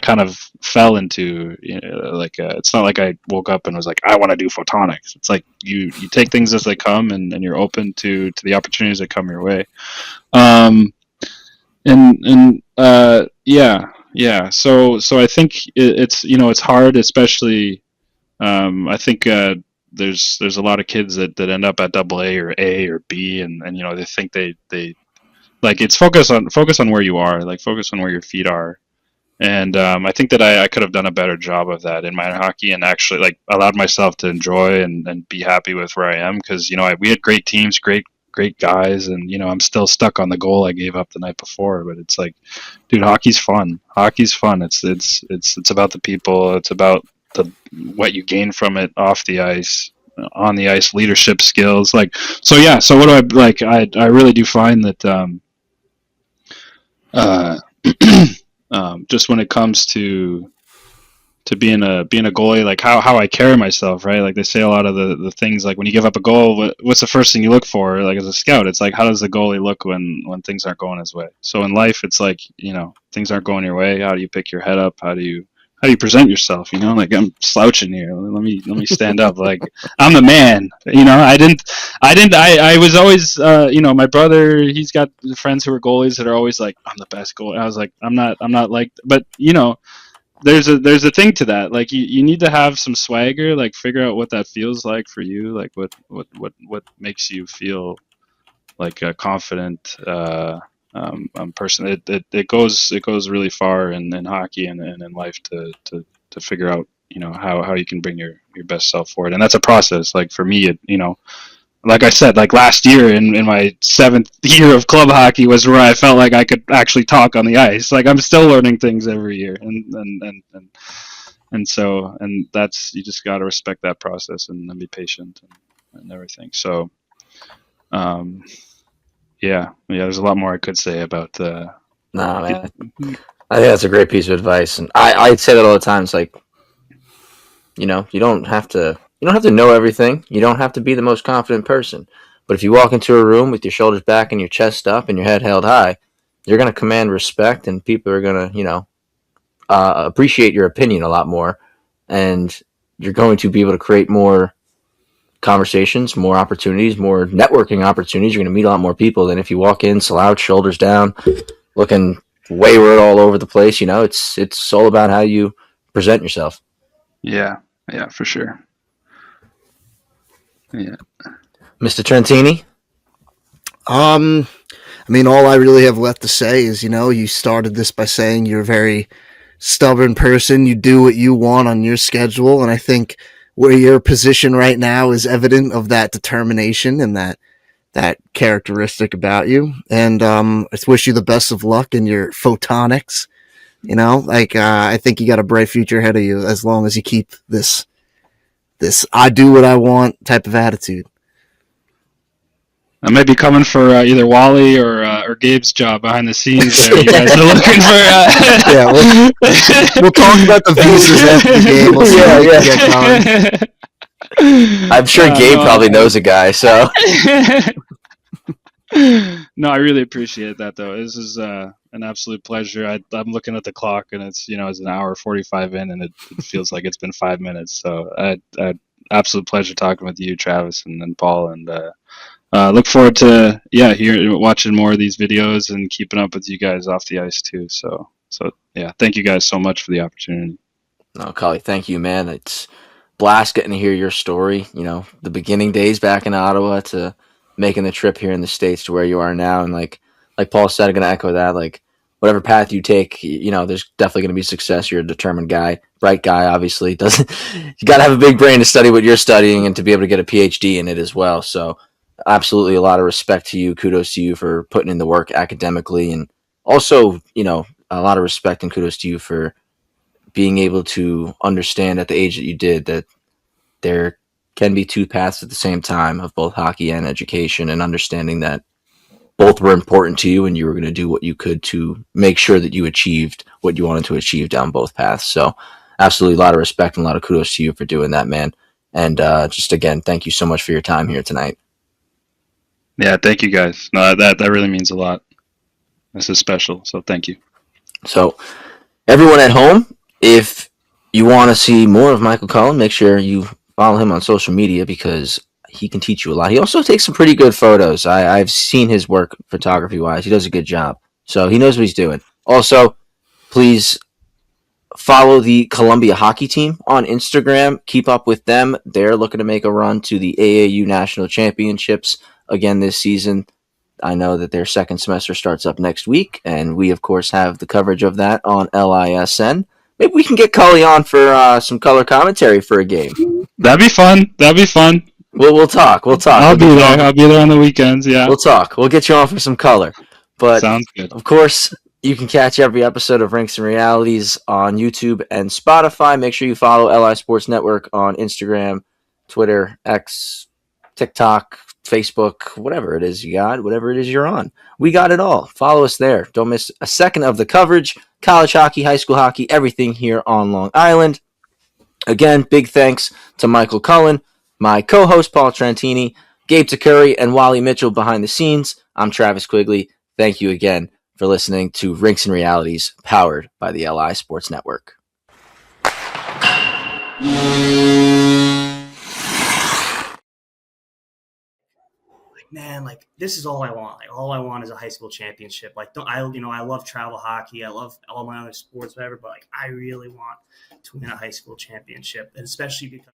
kind of fell into it's not like I woke up and was like I want to do photonics. It's like you take things as they come and you're open to the opportunities that come your way. Yeah. So I think it's hard, especially. I think there's a lot of kids that end up at AA or A or B, and they think they like it's focus on where you are, like focus on where your feet are, and I think that I could have done a better job of that in minor hockey and actually like allowed myself to enjoy and be happy with where I am because we had great teams, great guys, and I'm still stuck on the goal I gave up the night before. But it's like, dude, hockey's fun. It's about the people. It's about what you gain from it off the ice, on the ice, leadership skills. Like, so yeah. So what do I like? I really do find that just when it comes to being a goalie, like how I carry myself, right? Like they say a lot of the things, like when you give up a goal, what's the first thing you look for? Like as a scout, it's like, how does the goalie look when things aren't going his way? So in life, it's like, things aren't going your way. How do you pick your head up? How do you present yourself? Like I'm slouching here. Let me stand up. Like I'm the man. I was always, my brother, he's got friends who are goalies that are always like, I'm the best goalie. I was like, I'm not like, but there's a thing to that. Like you need to have some swagger, like figure out what that feels like for you. Like what makes you feel like a confident person. It goes really far in hockey and in life to figure out, how you can bring your best self forward. And that's a process. Like for me, like I said, like last year in my 7th year of club hockey was where I felt like I could actually talk on the ice. Like I'm still learning things every year, and so that's, you just got to respect that process and be patient and everything. So, yeah, there's a lot more I could say about the. Nah, man, I think that's a great piece of advice, and I'd say that all the time. It's like, you don't have to. You don't have to know everything. You don't have to be the most confident person. But if you walk into a room with your shoulders back and your chest up and your head held high, you're going to command respect, and people are going to, appreciate your opinion a lot more. And you're going to be able to create more conversations, more opportunities, more networking opportunities. You're going to meet a lot more people than if you walk in, slouch, shoulders down, looking wayward all over the place. It's all about how you present yourself. Yeah, for sure. Yeah. Mr. Trentini? I mean, all I really have left to say is, you started this by saying you're a very stubborn person. You do what you want on your schedule. And I think where your position right now is evident of that determination and that characteristic about you. And I wish you the best of luck in your photonics. I think you got a bright future ahead of you as long as you keep this I do what I want type of attitude. I might be coming for either Wally or Gabe's job behind the scenes there. You guys are looking for. Yeah, we'll talk about the visas after the game. We'll see what we can get going. I'm sure Gabe probably knows a guy, so. No, I really appreciate that, though. This is an absolute pleasure. I'm looking at the clock, and it's an hour 45 in, and it feels like it's been 5 minutes. So, absolute pleasure talking with you, Travis, and Paul, and look forward to watching more of these videos and keeping up with you guys off the ice too. So yeah, thank you guys so much for the opportunity. No, Cully, thank you, man. It's blast getting to hear your story. The beginning days back in Ottawa to making the trip here in the States to where you are now, and like Paul said, I'm gonna echo that. Like whatever path you take, there's definitely gonna be success. You're a determined guy, bright guy. Obviously, you got to have a big brain to study what you're studying and to be able to get a PhD in it as well. So. Absolutely a lot of respect to you. Kudos to you for putting in the work academically, and also, a lot of respect and kudos to you for being able to understand at the age that you did that there can be two paths at the same time of both hockey and education, and understanding that both were important to you and you were going to do what you could to make sure that you achieved what you wanted to achieve down both paths. So absolutely a lot of respect and a lot of kudos to you for doing that, man. And just again, thank you so much for your time here tonight. Yeah, thank you guys. No, that really means a lot. This is special, so thank you. So, everyone at home, if you want to see more of Michael Cullen, make sure you follow him on social media because he can teach you a lot. He also takes some pretty good photos. I've seen his work photography-wise. He does a good job. So, he knows what he's doing. Also, please follow the Columbia hockey team on Instagram. Keep up with them. They're looking to make a run to the AAU National Championships again this season. I know that their second semester starts up next week, and we, of course, have the coverage of that on LISN. Maybe we can get Cully on for some color commentary for a game. That'd be fun. We'll talk. I'll be there. I'll be there on the weekends. Yeah. We'll talk. We'll get you on for some color. But sounds good. Of course, you can catch every episode of Rinks and Realities on YouTube and Spotify. Make sure you follow LI Sports Network on Instagram, Twitter, X, TikTok, Facebook, whatever it is you got, whatever it is you're on. We got it all. Follow us there. Don't miss a second of the coverage. College hockey, high school hockey, everything here on Long Island. Again, big thanks to Michael Cullen, my co-host Paul Trentini, Gabe Takuri, and Wally Mitchell behind the scenes. I'm Travis Quigley. Thank you again for listening to Rinks and Realities, powered by the LI Sports Network. Man, this is all I want. All I want is a high school championship. I love travel hockey. I love all my other sports, whatever. But I really want to win a high school championship, and especially because